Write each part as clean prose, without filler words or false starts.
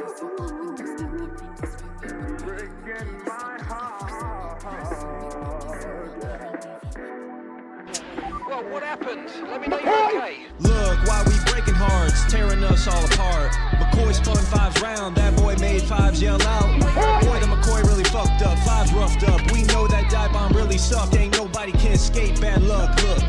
Well, what happened? Let me know you're okay. Look, why we breaking hearts, tearing us all apart. McCoy spun fives round, that boy made fives yell out. Boy, the McCoy really fucked up, fives roughed up. We know that dive bomb really sucked, ain't nobody can escape bad luck. Look,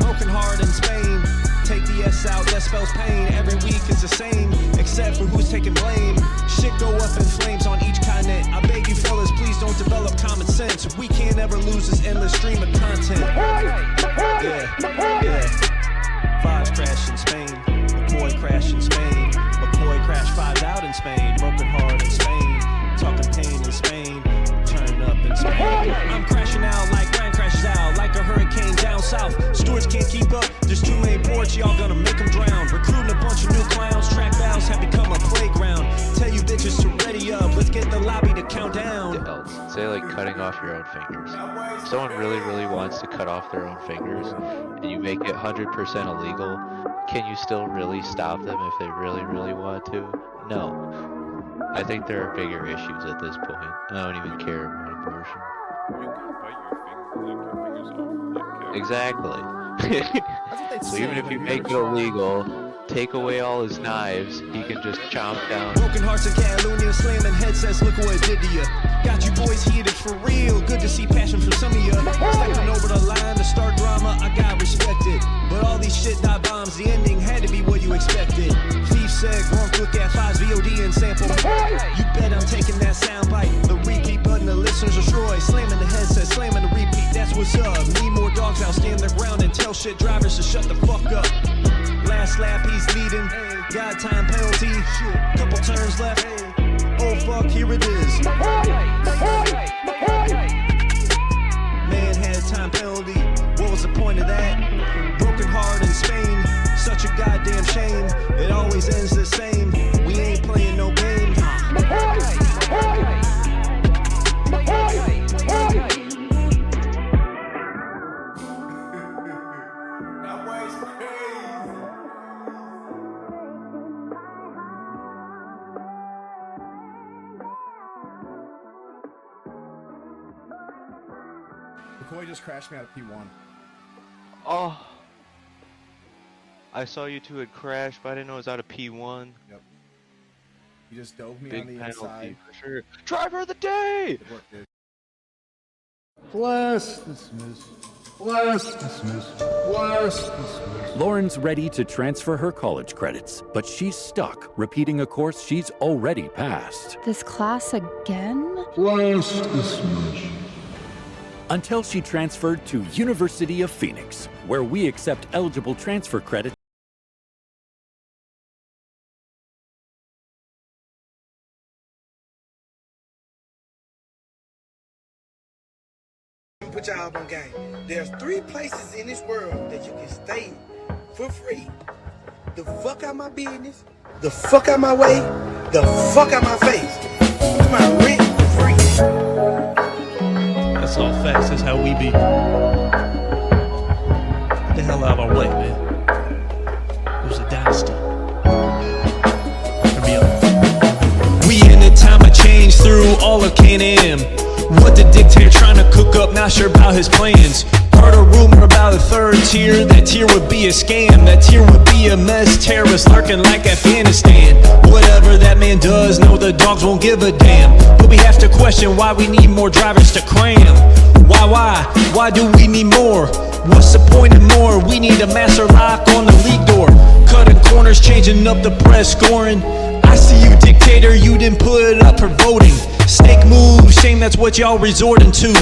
broken heart in Spain, take the S out, that spells pain. Every week is the same, except for who's taking blame. Shit go up in flames on each continent. I beg you fellas, please don't develop common sense. We can't ever lose this endless stream of content. Yeah. Fives crash in Spain, McCoy crash in Spain. McCoy crashed fives out in Spain, broken heart in Spain. Talking pain in Spain, turn up in Spain. I'm crashing out like Ryan crashes out, like a hurricane down south. Stewards can't keep up, there's too many ports, y'all gonna make them drown. Recruiting a bunch of new clowns, track valves have become a playground. Tell you bitches to ready up, let's get the lobby to count down. Say like cutting off your own fingers. If someone really wants to cut off their own fingers and you make it 100% illegal, can you still really stop them if they really want to? No. I think there are bigger issues at this point. I don't even care about abortion. You can bite your fingers off. Like, Exactly. So even if you make it illegal, take away all his knives, he can just chomp down. Broken hearts in Catalonia, slamming headsets, look what it did to ya. Got you boys heated for real, good to see passion from some of ya. Stepping over the line to start drama, I got respected. But all these shit dive bombs, the ending had to be what you expected. Thief said, Gronk look at 5's VOD and sample. You bet I'm taking that soundbite. The repeat button, the listeners destroy. Slamming the headset, slamming the repeat, that's what's up. Need more dogs out, stand their ground and tell shit drivers to shut the fuck up. Last lap, he's leading. Got time penalty. Couple turns left. Oh fuck, here it is. Man had time penalty. What was the point of that? Broken heart in Spain. Such a goddamn shame. It always ends the same. We ain't playing no game. McCoy just crashed me out of P1. Oh. I saw you two had crashed, but I didn't know it was out of P1. Yep. He just dove me Big on the penalty inside. for sure. Driver of the day! Good work, dude. Bless dismiss. Bless dismiss. Bless dismiss. Lauren's ready to transfer her college credits, but she's stuck repeating a course she's already passed. This class again? Bless dismiss. Until she transferred to University of Phoenix, where we accept eligible transfer credits. Put y'all up on game. There's 3 places in this world that you can stay for free. The fuck out my business, the fuck out my way, the fuck out my face. Come on, rent for free. That's all facts, that's how we be. Get the hell out of our way, man. It was a dynasty. We in a time of change through all of Can-Am. What the dictator trying to cook up, not sure about his plans. Heard a rumor about a 3rd tier, that tier would be a scam. That tier would be a mess, terrorists lurking like Afghanistan. Whatever that man does, no, the dogs won't give a damn. But we have to question why we need more drivers to cram. Why do we need more? What's the point of more? We need a master lock on the league door. Cutting corners, changing up the press scoring. I see you, dictator, you didn't put it up for voting. Snake move, shame that's what y'all resorting to.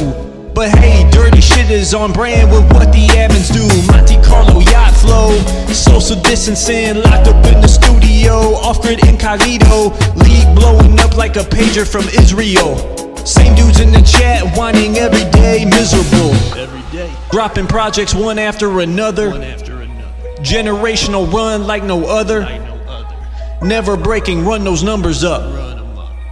But hey, dirty shit is on brand with what the admins do. Monte Carlo yacht flow, social distancing, locked up in the studio, off-grid incognito, league blowing up like a pager from Israel. Same dudes in the chat, whining every day, miserable. Every day. Dropping projects one after another. Generational run like no other. Never breaking, run those numbers up.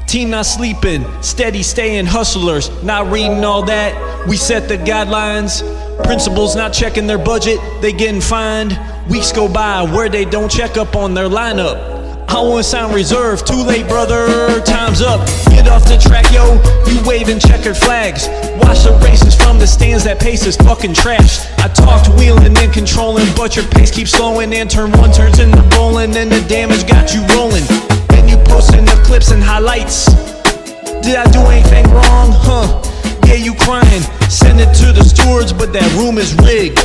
Team not sleeping, steady staying hustlers, not reading all that. We set the guidelines. Principals not checking their budget, they getting fined. Weeks go by where they don't check up on their lineup. I wanna sound reserved. Too late, brother, time's up. Get off the track, yo, you waving checkered flags. Watch the races from the stands, that pace is fucking trash. I talked wheeling and controlling, but your pace keeps slowing. And turn one turns into bowling, and the damage got you rolling. And you posting the clips and highlights. Did I do anything wrong? Huh? Yeah, you crying. Send it to the stewards, but that room is rigged.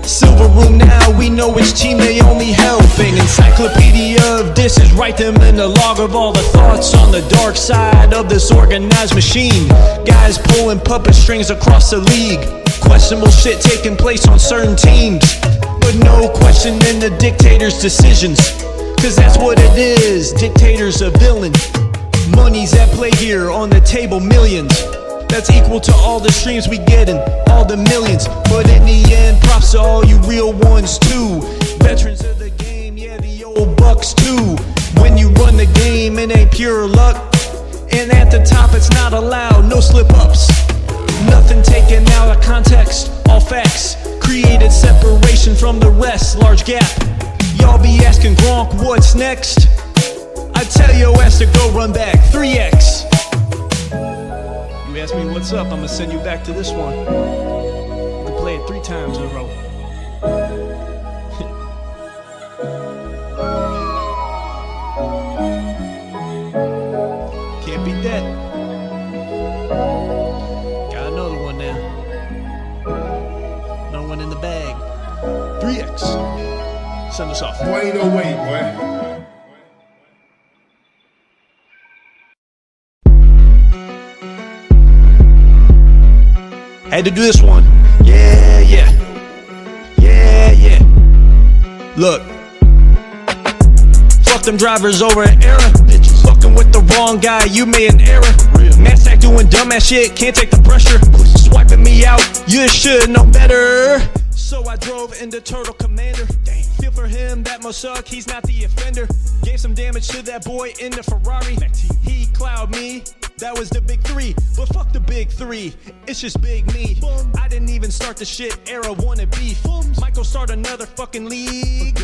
Silver room now, we know which team they only helping. Encyclopedia of dishes, write them in the log of all the thoughts on the dark side of this organized machine. Guys pulling puppet strings across the league. Questionable shit taking place on certain teams, but no questioning the dictator's decisions. Cause that's what it is, dictator's a villain. Money's at play here, on the table millions. That's equal to all the streams we gettin', all the millions. But in the end, props to all you real ones too. Veterans of the game, yeah, the old bucks too. When you run the game, it ain't pure luck. And at the top, it's not allowed, no slip-ups. Nothing taken out of context, all facts. Created separation from the rest, large gap. Y'all be asking Gronk what's next. I tell your ass to go run back 3x. You ask me what's up, I'ma send you back to this one. You can play it 3 times in a row. Can't beat that. Got another one now. Another one in the bag. 3x. Send us off. Boy, ain't no way, boy. Had to do this one. Yeah, yeah. Yeah, yeah. Look. Fuck them drivers over an era. Bitches fucking with the wrong guy, you made an error. Nasdaq doing dumbass shit, can't take the pressure. Swiping me out, you should know better. So I drove into Turtle Commander. Feel for him, that must suck, he's not the offender. Gave some damage to that boy in the Ferrari. He cloud me, that was the big 3. But fuck the big 3, it's just big me. I didn't even start the shit, Era wanted beef. Might go start another fucking league.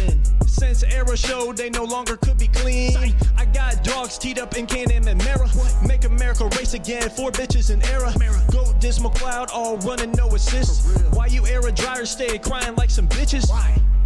Since Era showed they no longer could be clean. I got dogs teed up in Can-Am and Mara. Make America race again, 4 bitches in Era. Go Dismal Cloud, all running no assist. Why you Era dryers stay crying like some bitches?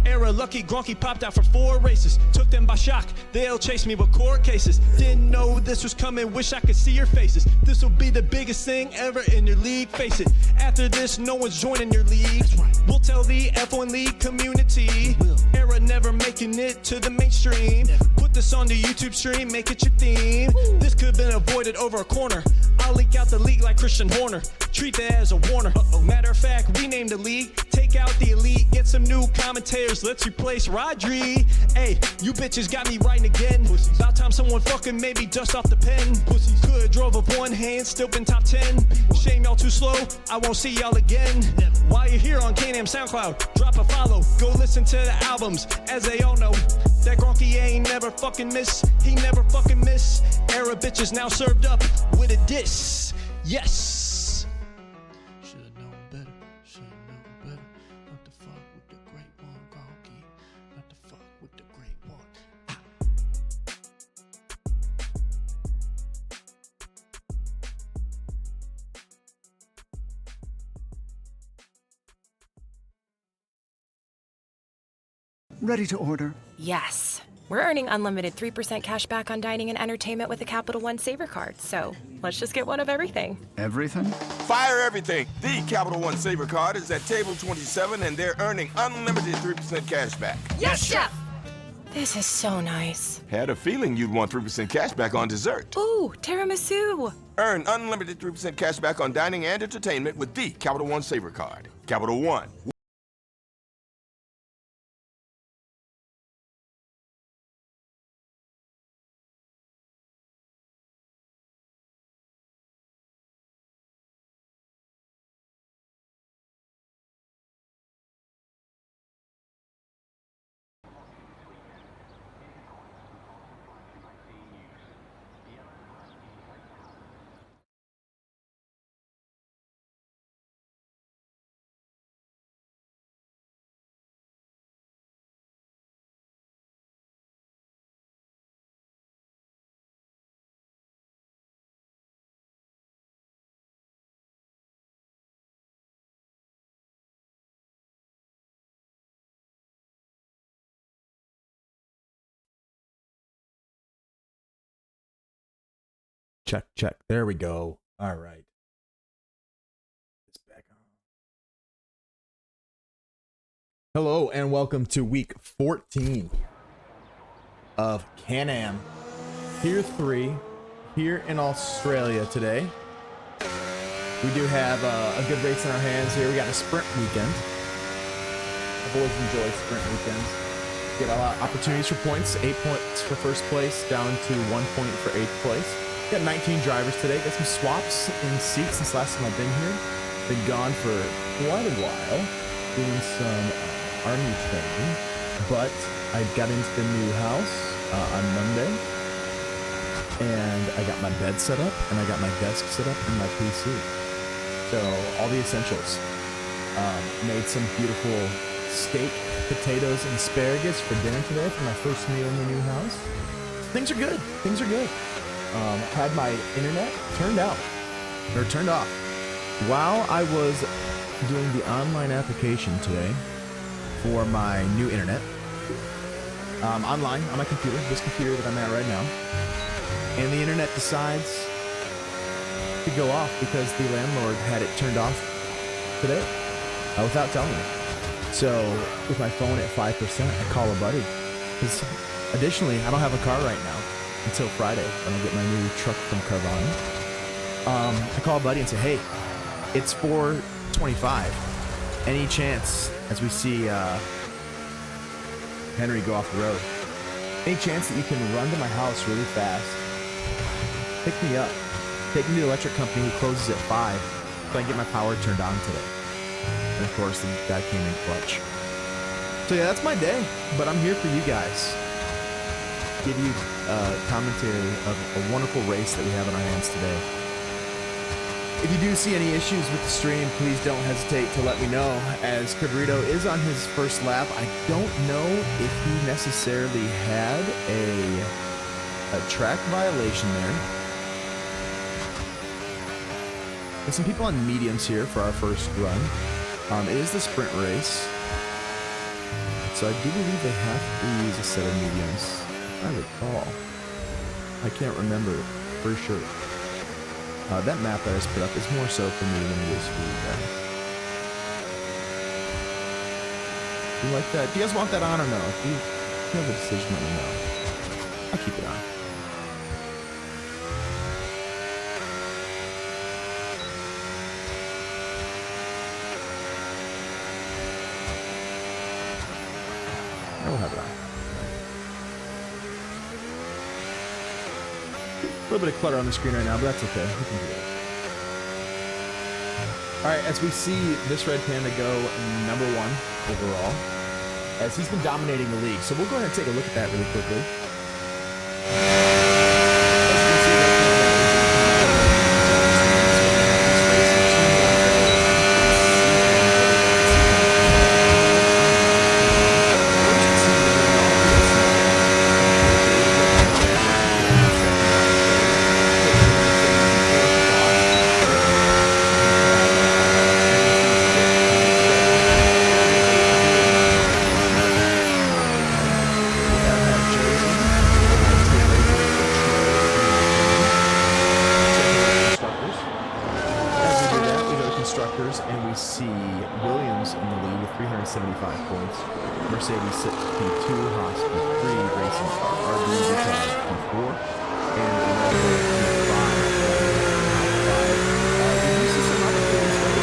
Era lucky Gronky popped out for 4 races. Took them by shock, they'll chase me with court cases. Didn't know this was coming, wish I could see your faces. This will be the biggest thing ever in your league, face it. After this, no one's joining your league. We'll tell the F1 League community. Era never making it to the mainstream. Put this on the YouTube stream, make it your theme. This could have been avoided over a corner. I'll leak out the league like Christian Horner. Treat that as a warner. Matter of fact, rename the league. Take out the elite, get some new commentators. Let's replace Rodri. Hey, you bitches got me writing again. About time someone fucking made me dust off the pen. Could drove with one hand, still been top 10. Shame y'all too slow, I won't see y'all again. While you're here on Can-Am SoundCloud, drop a follow. Go listen to the albums, as they all know. That Gronky ain't never fucking miss. He never fucking miss. Era bitches now served up with a diss. Yes. Should've known better. Should've known better. Not to fuck with the great one, Gronky. Not to fuck with the great one. Ready to order? Yes. We're earning unlimited 3% cash back on dining and entertainment with the Capital One Saver card, so let's just get one of everything. Everything? Fire everything! The Capital One Saver card is at table 27 and they're earning unlimited 3% cash back. Yes, Chef! This is so nice. Had a feeling you'd want 3% cash back on dessert. Ooh, tiramisu! Earn unlimited 3% cash back on dining and entertainment with the Capital One Saver card. Capital One. Check, check. There we go. All right. It's back on. Hello and welcome to week 14 of Can-Am Tier 3 here in Australia today. We do have a good race in our hands here. We got a sprint weekend. I've always enjoyed sprint weekends. Get a lot of opportunities for points. 8 points for first place, down to 1 point for 8th place. Got 19 drivers today. Got some swaps in seats since last time I've been here. Been gone for quite a while, doing some army training. But I got into the new house on Monday, and I got my bed set up, and I got my desk set up, and my PC. So all the essentials. Made some beautiful steak, potatoes, and asparagus for dinner today for my first meal in the new house. Things are good. Things are good. Had my internet turned off while I was doing the online application today for my new internet. Online on my computer, this computer that I'm at right now, and the internet decides to go off because the landlord had it turned off today without telling me. So with my phone at 5%, I call a buddy. Because additionally, I don't have a car right now until Friday when I get my new truck from Carvana. I call a buddy and say, hey, it's 4:25. Any chance, as we see Henry go off the road, any chance that you can run to my house really fast, pick me up, take me to the electric company who closes at 5 so I can get my power turned on today? And of course, the guy came in clutch. So yeah, that's my day, but I'm here for you guys. Give you commentary of a wonderful race that we have in our hands today. If you do see any issues with the stream, please don't hesitate to let me know, as Cabrito is on his first lap. I don't know if he necessarily had a track violation there. There's some people on mediums here for our first run. It is the sprint race, so I do believe they have to use a set of mediums, if I recall. I can't remember for sure. That map that I just put up is more so for me than it is for you guys. You like that? Do you guys want that on or no? If you have a decision, let me know. I'll keep it on. I will have it on. A little bit of clutter on the screen right now, but that's okay. We can do that. Alright, as we see this Red Panda go number 1 overall, as he's been dominating the league. So we'll go ahead and take a look at that really quickly. And we see Williams in the lead with 375 points. Mercedes 62, Haas P3, Racing RB Vital P4, and Ronaldo P5. This is some opportunities for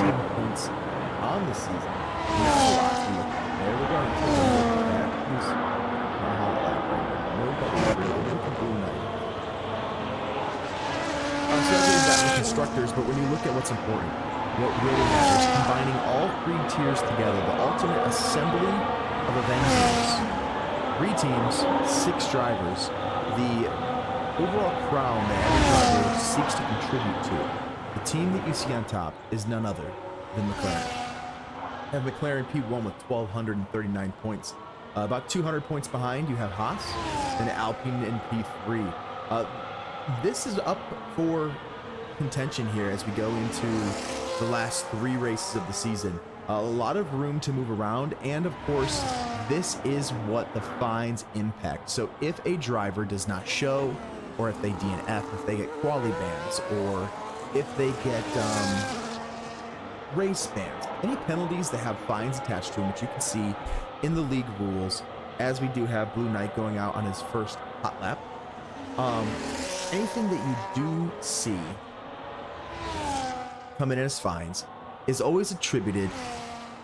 the points on the season. Now, there we go. Constructors, but when you look at what's important, what really matters, combining all 3 tiers together, the ultimate assembly of Avengers. 3 teams, 6 drivers, the overall crown that every driver seeks to contribute to. The team that you see on top is none other than McLaren. And McLaren P1 with 1,239 points. About 200 points behind, you have Haas, and Alpine in P3. This is up for contention here as we go into the last 3 races of the season. A lot of room to move around, and of course, this is what the fines impact. So if a driver does not show, or if they DNF, if they get quality bans, or if they get race bans, any penalties that have fines attached to them, which you can see in the league rules, as we do have Blue Knight going out on his first hot lap. Anything that you do see coming in as fines is always attributed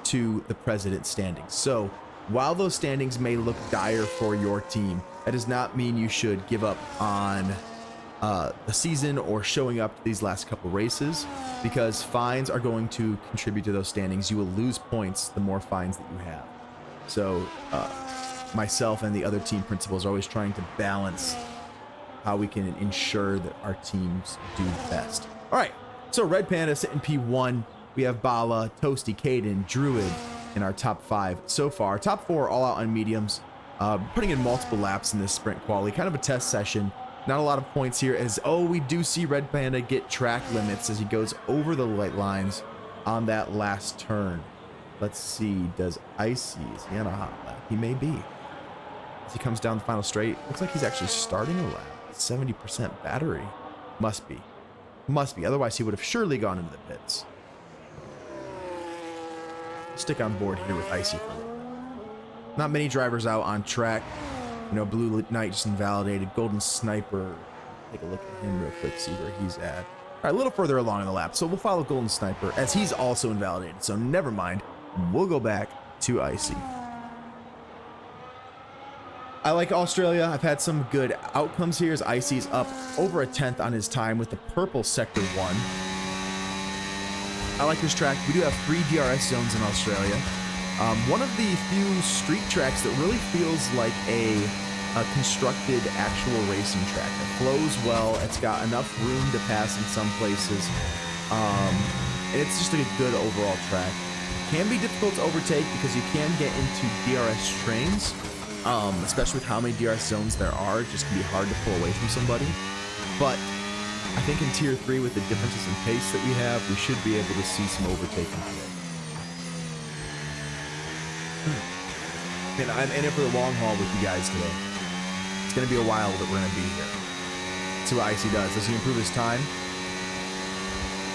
to the president's standings. So while those standings may look dire for your team, that does not mean you should give up on the season or showing up to these last couple races, because fines are going to contribute to those standings. You will lose points the more fines that you have. So myself and the other team principals are always trying to balance how we can ensure that our teams do best. All right, so Red Panda sitting P1. We have Bala, Toasty, Caden, Druid in our top 5 so far. Top 4 all out on mediums, putting in multiple laps in this sprint quali. Kind of a test session. Not a lot of points here, as we do see Red Panda get track limits as he goes over the white lines on that last turn. Let's see, does Icy, is he on a hot lap? He may be. As he comes down the final straight, looks like he's actually starting a lap. 70% battery. Must be. Otherwise, he would have surely gone into the pits. Stick on board here with Icy for a little bit. Not many drivers out on track. You know, Blue Knight just invalidated. Golden Sniper. Take a look at him real quick, see where he's at. All right, a little further along in the lap. So we'll follow Golden Sniper as he's also invalidated. So never mind. We'll go back to Icy. I like Australia. I've had some good outcomes here as Icy's up over a 10th on his time with the purple Sector 1. I like this track. We do have 3 DRS zones in Australia. One of the few street tracks that really feels like a constructed actual racing track. It flows well. It's got enough room to pass in some places. And it's just a good overall track. Can be difficult to overtake because you can get into DRS trains, especially with how many DRS zones there are. It just can be hard to pull away from somebody. But I think in Tier 3, with the differences in pace that we have, we should be able to see some overtaking today. And I'm in it for the long haul with you guys today. It's going to be a while that we're going to be here. See what Icy does. Does he improve his time?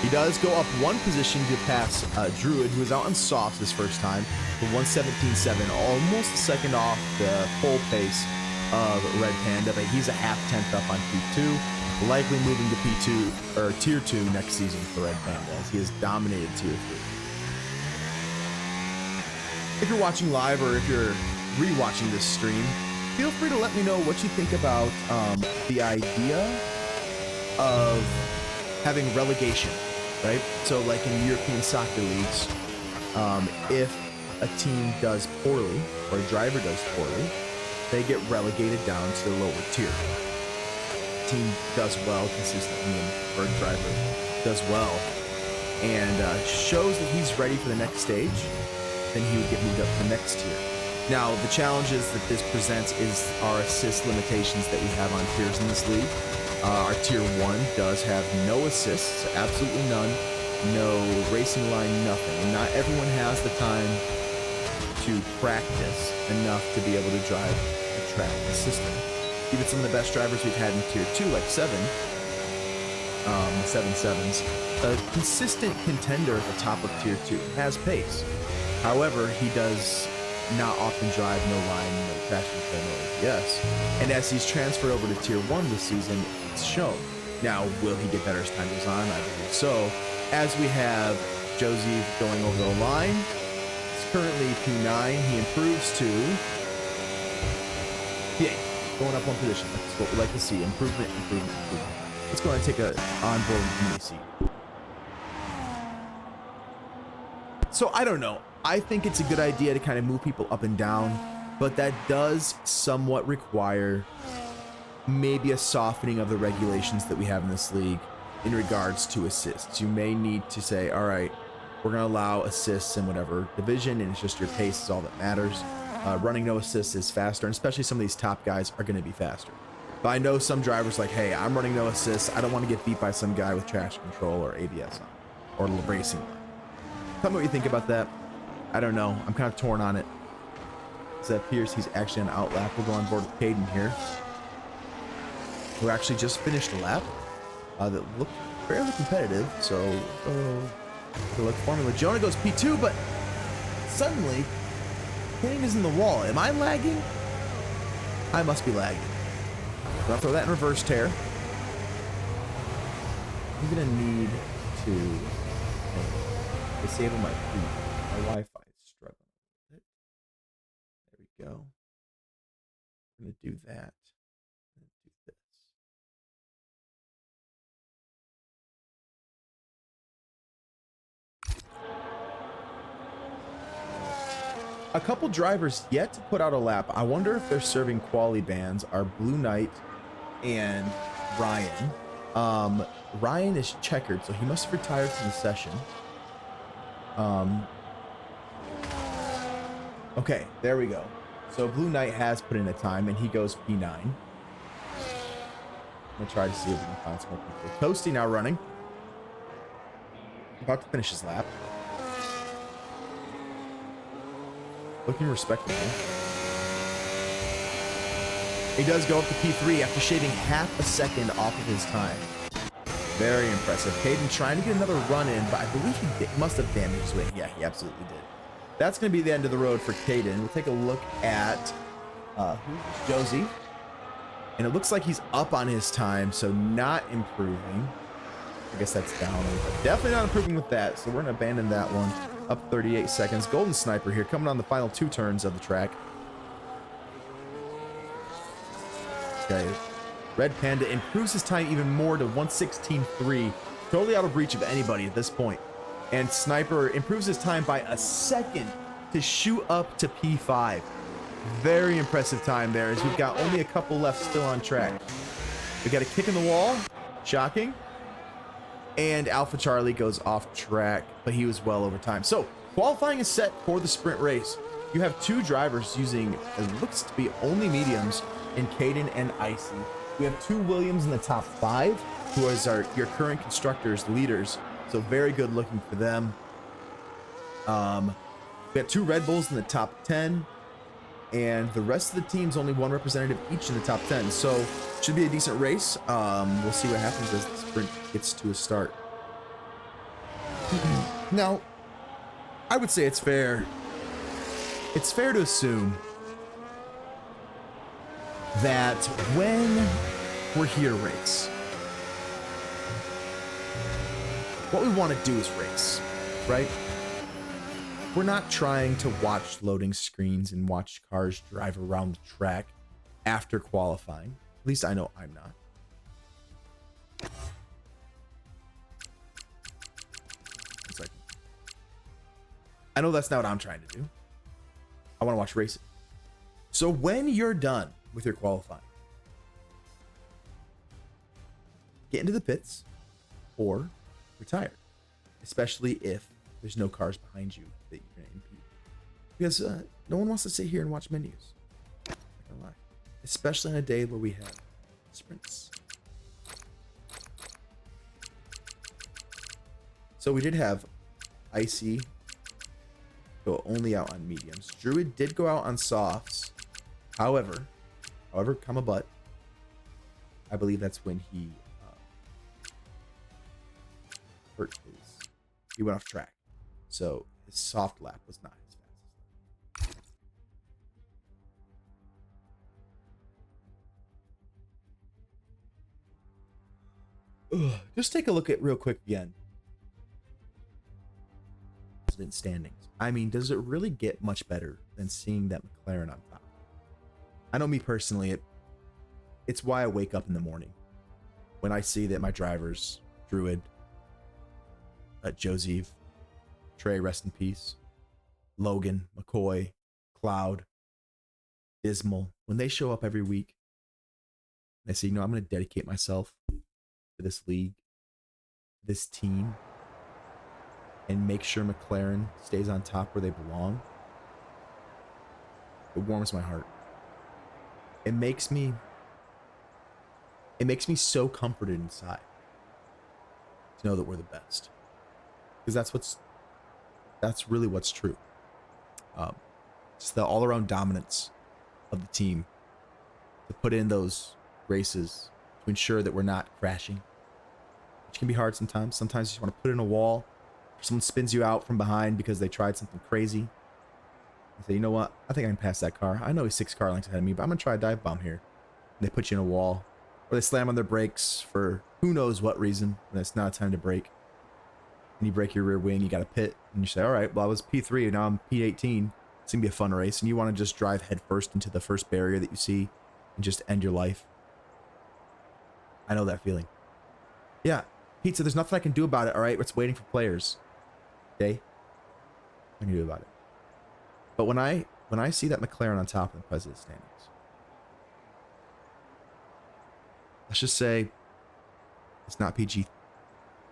He does go up 1 position to pass Druid, who was out on softs his first time, for 1:17.7, almost a second off the pole pace of Red Panda, but he's a half-tenth up on P2, likely moving to P2 or Tier 2 next season for Red Panda, as he has dominated Tier 3. If you're watching live or if you're rewatching this stream, feel free to let me know what you think about the idea of having relegation, right? So like in European soccer leagues, if a team does poorly or a driver does poorly, they get relegated down to the lower tier. Team does well consistently, or a driver does well and shows that he's ready for the next stage, then he would get moved up to the next tier. Now, the challenges that this presents is our assist limitations that we have on tiers in this league. Our Tier 1 does have no assists, absolutely none, no racing line, nothing. And not everyone has the time to practice enough to be able to drive a track consistently. Even some of the best drivers we've had in Tier 2, like 7-7s, a consistent contender at the top of Tier 2, has pace. However, he does not often drive no line, no traction control, no ABS. And as he's transferred over to Tier 1 this season, it's shown. Now, will he get better as time goes on? I believe so. As we have Josie going over the line, he's currently P9. He improves to P8, going up 1 position. That's what we like to see. Improvement. Let's go ahead and take a onboard community seat. So I don't know. I think it's a good idea to kind of move people up and down, but that does somewhat require maybe a softening of the regulations that we have in this league in regards to assists. You may need to say, all right, we're going to allow assists in whatever division, and it's just your pace is all that matters. Running no assists is faster, and especially some of these top guys are going to be faster. But I know some drivers like, hey, I'm running no assist. I don't want to get beat by some guy with traction control or ABS on, or racing line. Tell me what you think about that. I don't know. I'm kind of torn on it. It appears he's actually on out lap. We'll go on board with Caden here. Who actually just finished a lap that looked fairly competitive. So, good luck Formula. Jonah goes P2, but suddenly, Caden is in the wall. Am I lagging? I must be lagging. I'll throw that in reverse tear. I'm gonna need to disable my feed. My Wi-Fi is struggling with it. There we go. I'm gonna do that. I'm gonna do this. A couple drivers yet to put out a lap. I wonder if they're serving quali bans are Blue Knight and Ryan. Ryan is checkered, so he must have retired from the session. Okay, there we go. So Blue Knight has put in a time, and he goes P9. I'm gonna try to see if we can find some more people. Toasty now running. About to finish his lap. Looking respectable. He does go up to P3 after shaving half a second off of his time. Very impressive. Caden trying to get another run in, but I believe he must have damaged his wing. Yeah, he absolutely did. That's going to be the end of the road for Caden. We'll take a look at Josie. And it looks like he's up on his time, so not improving. I guess that's down. Definitely not improving with that, so we're going to abandon that one. Up 38 seconds. Golden Sniper here, coming on the final 2 turns of the track. Okay. Red Panda improves his time even more to 1:16.3. Totally out of reach of anybody at this point. And Sniper improves his time by a second to shoot up to P5. Very impressive time there, as we've got only a couple left still on track. We got a kick in the wall. Shocking. And Alpha Charlie goes off track, but he was well over time. So, qualifying is set for the sprint race. You have 2 drivers using, it looks to be only mediums, in Caden and Icy. We have 2 Williams in the top 5, who is your current constructors leaders. So very good looking for them. We have 2 Red Bulls in the top 10, and the rest of the teams only 1 representative each in the top 10. So should be a decent race. We'll see what happens as the sprint gets to a start. Now, I would say it's fair. It's fair to assume that when we're here to race, what we want to do is race, right? We're not trying to watch loading screens and watch cars drive around the track after qualifying. At least I know I'm not. One second. I know that's not what I'm trying to do. I want to watch racing. So when you're done with your qualifying, get into the pits or retire, especially if there's no cars behind you that you're going to impede, because no one wants to sit here and watch menus. I'm not gonna lie. Especially on a day where we have sprints. So we did have Icy go only out on mediums. Druid did go out on softs. However, comma but, I believe that's when he hurt his. He went off track, so his soft lap was not his fastest. Just take a look at real quick again. Standings. I mean, does it really get much better than seeing that McLaren on top? I know me personally, it's why I wake up in the morning when I see that my drivers, Druid, Joseph, Trey, rest in peace, Logan, McCoy, Cloud, Dismal, when they show up every week, and I say, you know, I'm going to dedicate myself to this league, this team, and make sure McLaren stays on top where they belong. It warms my heart. It makes me it makes me so comforted inside to know that we're the best. Because that's really what's true. Just the all-around dominance of the team to put in those races to ensure that we're not crashing, which can be hard sometimes. Sometimes you just want to put in a wall, or someone spins you out from behind because they tried something crazy. And say, you know what? I think I can pass that car. I know he's 6 car lengths ahead of me, but I'm gonna try a dive bomb here. And they put you in a wall, or they slam on their brakes for who knows what reason, and it's not a time to brake. And you break your rear wing, you got to pit, and you say, all right, well, I was P3, and now I'm P18. It's going to be a fun race, and you want to just drive headfirst into the first barrier that you see and just end your life. I know that feeling. Yeah, Pizza, there's nothing I can do about it, all right? It's waiting for players. Okay? What can you do about it? But when I see that McLaren on top of the president's standings, let's just say it's not PG.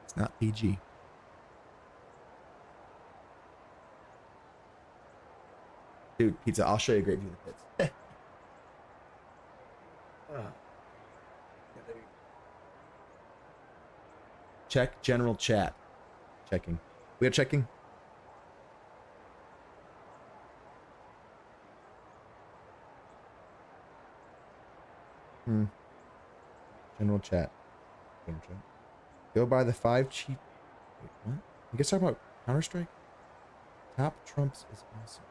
It's not PG. Dude, Pizza, I'll show you a great view of the pits. Check general chat. Checking. We are checking. General chat. General chat. Go by the 5 cheat. Wait, what? You guys talking about Counter-Strike? Top trumps is awesome.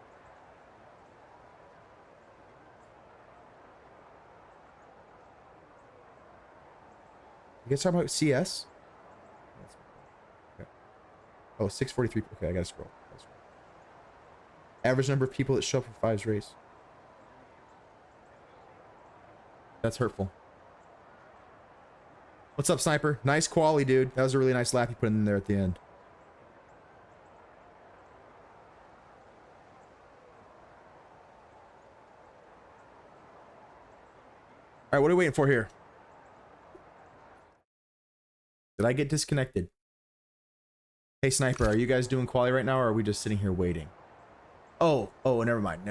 You guys talking about CS? Okay. Oh, 643. Okay, I gotta scroll. Average number of people that show up for 5's race. That's hurtful. What's up, Sniper? Nice quality, dude. That was a really nice lap you put in there at the end. All right, what are we waiting for here? Did I get disconnected? Hey, Sniper, are you guys doing quali right now, or are we just sitting here waiting? Oh, never mind.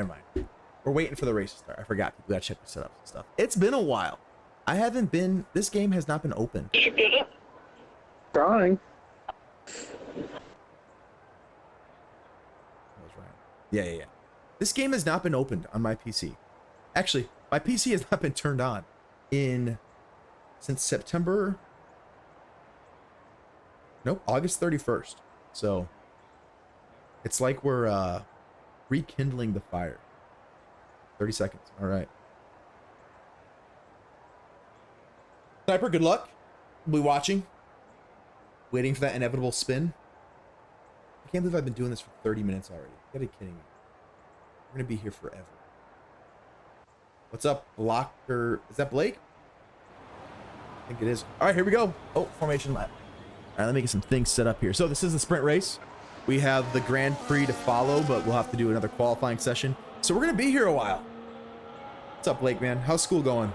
We're waiting for the race to start. I forgot. We gotta check the setups and stuff. It's been a while. I haven't been... This game has not been open. Trying. That was right. Yeah. This game has not been opened on my PC. Actually, my PC has not been turned on since September... Nope, August 31st. So, it's like we're rekindling the fire. 30 seconds. All right. Sniper, good luck. We'll be watching. Waiting for that inevitable spin. I can't believe I've been doing this for 30 minutes already. You gotta be kidding me. We're gonna be here forever. What's up, Blocker? Is that Blake? I think it is. All right, here we go. Oh, formation lap. All right, let me get some things set up here. So this is the sprint race. We have the Grand Prix to follow, but we'll have to do another qualifying session. So we're gonna be here a while. What's up, Blake, man? How's school going?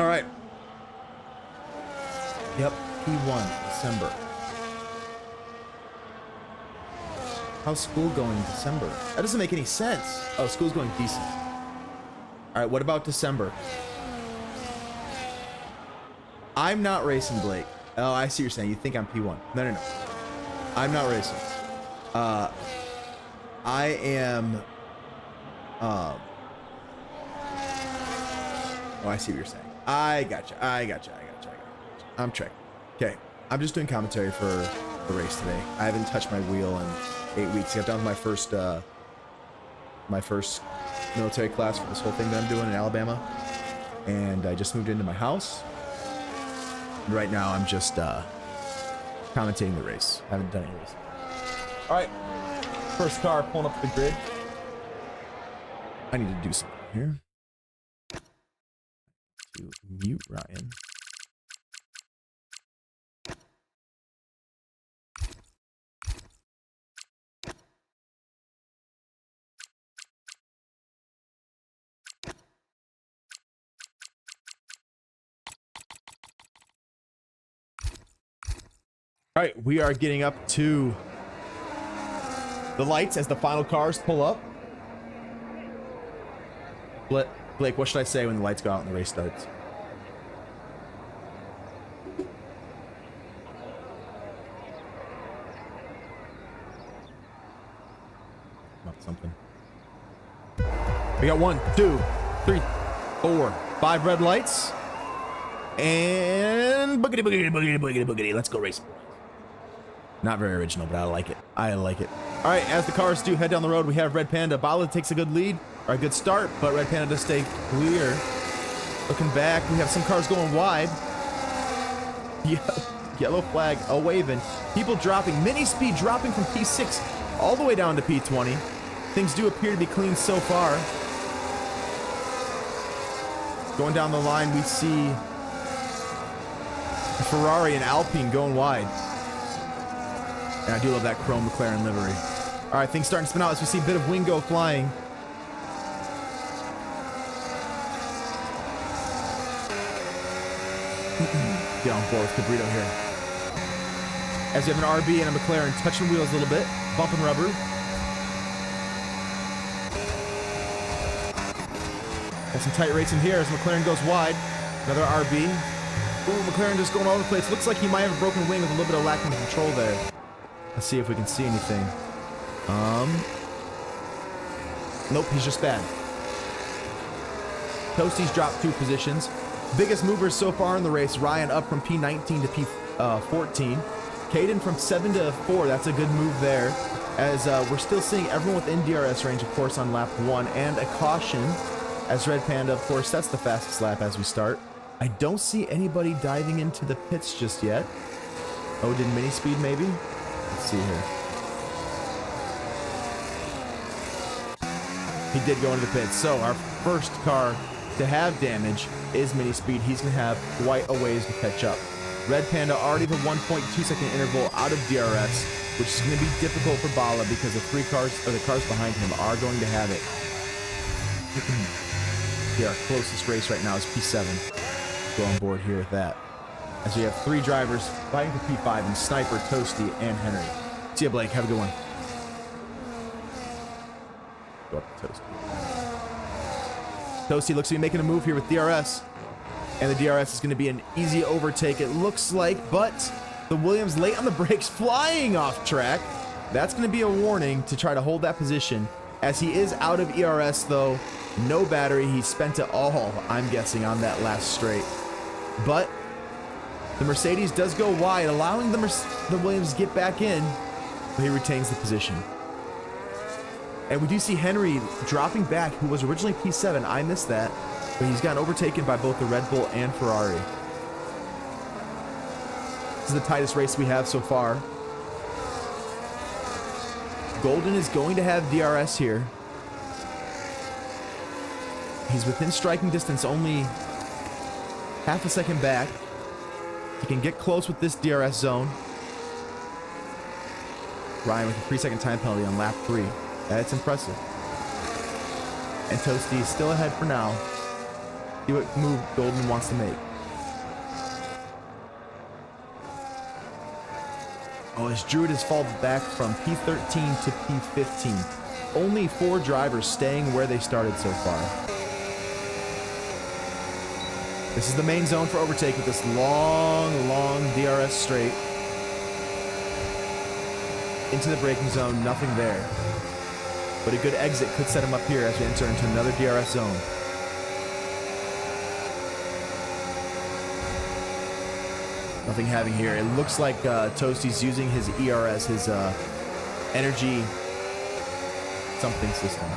All right. Yep, P1, December. How's school going in December? That doesn't make any sense. Oh, school's going decent. All right, what about December? I'm not racing, Blake. Oh, I see what you're saying. You think I'm P1. No. I'm not racing. I am... Oh, I see what you're saying. I gotcha. I'm tracking. Okay, I'm just doing commentary for the race today. I haven't touched my wheel in 8 weeks. I've done my first military class for this whole thing that I'm doing in Alabama, and I just moved into my house. And right now, I'm just commentating the race. I haven't done any racing. All right, first car pulling up the grid. I need to do something here. to mute Ryan. All right, we are getting up to the lights as the final cars pull up. Blake, what should I say when the lights go out and the race starts? About something. We got 1, 2, 3, 4, 5 red lights. And boogity, boogity, boogity, boogity, boogity. Let's go race. Not very original, but I like it. I like it. All right, as the cars do head down the road, we have Red Panda. Bala takes a good lead, or a good start, but Red Panda does stay clear. Looking back, we have some cars going wide. Yellow flag a-waving. People dropping. Mini Speed dropping from P6 all the way down to P20. Things do appear to be clean so far. Going down the line, we see Ferrari and Alpine going wide. And I do love that chrome McLaren livery. All right, things starting to spin out as we see a bit of Wingo flying. Get on board with Cabrito here. As we have an RB and a McLaren touching wheels a little bit, bumping rubber. Got some tight racing here as McLaren goes wide. Another RB. Ooh, McLaren just going all over the place. Looks like he might have a broken wing with a little bit of lack of control there. Let's see if we can see anything. Nope, he's just bad. Toasty's dropped 2 positions. Biggest movers so far in the race. Ryan up from P19 to P14. Caden from 7 to 4. That's a good move there. As we're still seeing everyone within DRS range, of course, on lap 1. And a caution as Red Panda, of course, that's the fastest lap as we start. I don't see anybody diving into the pits just yet. Oh, did Mini Speed maybe? Let's see here. He did go into the pits. So our first car to have damage is Mini Speed. He's going to have quite a ways to catch up. Red Panda already the 1.2 second interval out of DRS, which is going to be difficult for Bala because the 3 cars, or the cars behind him, are going to have it. Yeah, our closest race right now is P7. Go on board here with that. As we have 3 drivers fighting for P5 and Sniper, Toasty, and Henry. See ya, Blake. Have a good one. Go up to Toasty. Toasty looks to be making a move here with DRS. And the DRS is going to be an easy overtake, it looks like. But the Williams late on the brakes, flying off track. That's going to be a warning to try to hold that position. As he is out of ERS, though. No battery. He spent it all, I'm guessing, on that last straight. But the Mercedes does go wide, allowing the Williams to get back in, but he retains the position. And we do see Henry dropping back, who was originally P7. I missed that, but he's gotten overtaken by both the Red Bull and Ferrari. This is the tightest race we have so far. Golden is going to have DRS here. He's within striking distance, only half a second back. He can get close with this DRS zone. Ryan with a 3-second time penalty on lap 3. That's impressive. And Toasty is still ahead for now. See what move Golden wants to make. Oh, as Druid has fallen back from P13 to P15. Only 4 drivers staying where they started so far. This is the main zone for overtake with this long DRS straight. Into the braking zone, nothing there. But a good exit could set him up here as we enter into another DRS zone. Nothing having here. It looks like Toasty's using his ERS, his energy something system.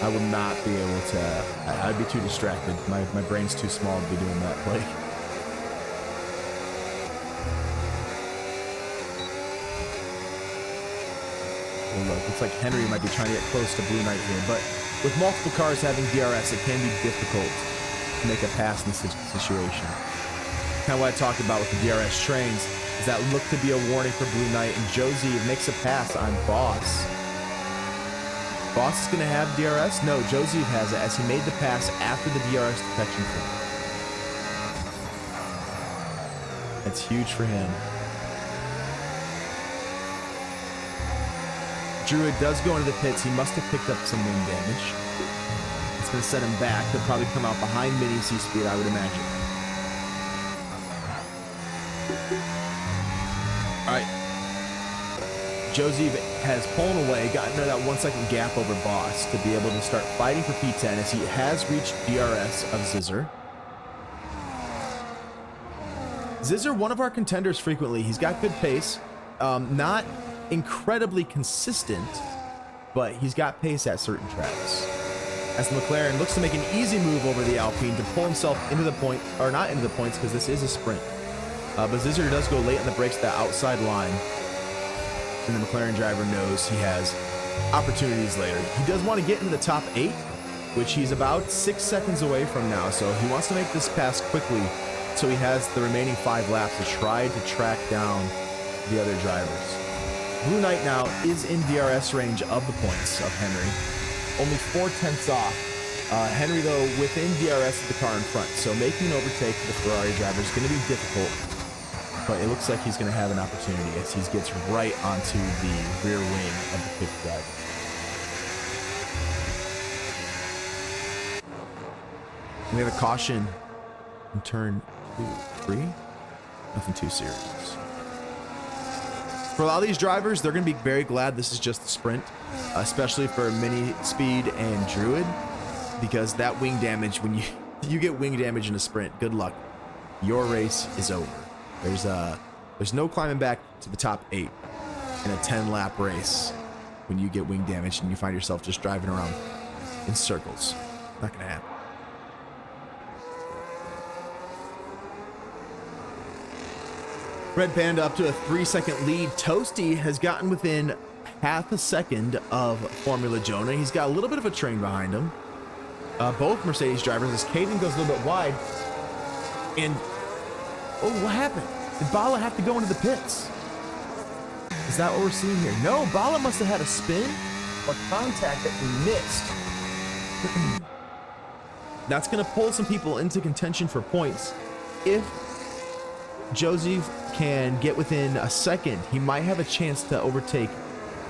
I would not be able to, I'd be too distracted. My brain's too small to be doing that, Blake. Well, look, looks like Henry might be trying to get close to Blue Knight here, but with multiple cars having DRS, it can be difficult to make a pass in this situation. Kind of what I talked about with the DRS trains is that looked to be a warning for Blue Knight, and Josie makes a pass on Boss. Boss is going to have DRS? No, Josie has it as he made the pass after the DRS detection point. That's huge for him. Druid does go into the pits. He must have picked up some wing damage. It's going to set him back. He'll probably come out behind Mini C-Speed, I would imagine. All right. Josie has pulled away, gotten that 1 second gap over Boss to be able to start fighting for P10 as he has reached DRS of Zizzer. Zizzer, one of our contenders frequently. He's got good pace. Not incredibly consistent, but he's got pace at certain tracks. As the McLaren looks to make an easy move over the Alpine to pull himself into the point, or not into the points because this is a sprint. But Zizzer does go late on the brakes to that outside line. And the McLaren driver knows he has opportunities later. He does want to get into the top 8, which he's about 6 seconds away from now. So he wants to make this pass quickly so he has the remaining 5 laps to try to track down the other drivers. Blue Knight now is in DRS range of the points of Henry. Only 4/10 off. Henry, though, within DRS of the car in front. So making an overtake for the Ferrari driver is going to be difficult. But it looks like he's going to have an opportunity as he gets right onto the rear wing of the fifth driver. We have a caution in turn 2, 3. Nothing too serious. For a lot of these drivers, they're going to be very glad this is just a sprint, especially for Mini Speed and Druid, because that wing damage, when you get wing damage in a sprint, good luck. Your race is over. There's no climbing back to the top 8 in a 10-lap race when you get wing damage and you find yourself just driving around in circles. Not going to happen. Red Panda up to a 3-second lead. Toasty has gotten within half a second of Formula Jonah. He's got a little bit of a train behind him. Both Mercedes drivers, as Caden goes a little bit wide. And, oh, what happened? Did Bala have to go into the pits? Is that what we're seeing here? No, Bala must have had a spin or contact that he missed. That's going to pull some people into contention for points. If Joseph can get within a second, he might have a chance to overtake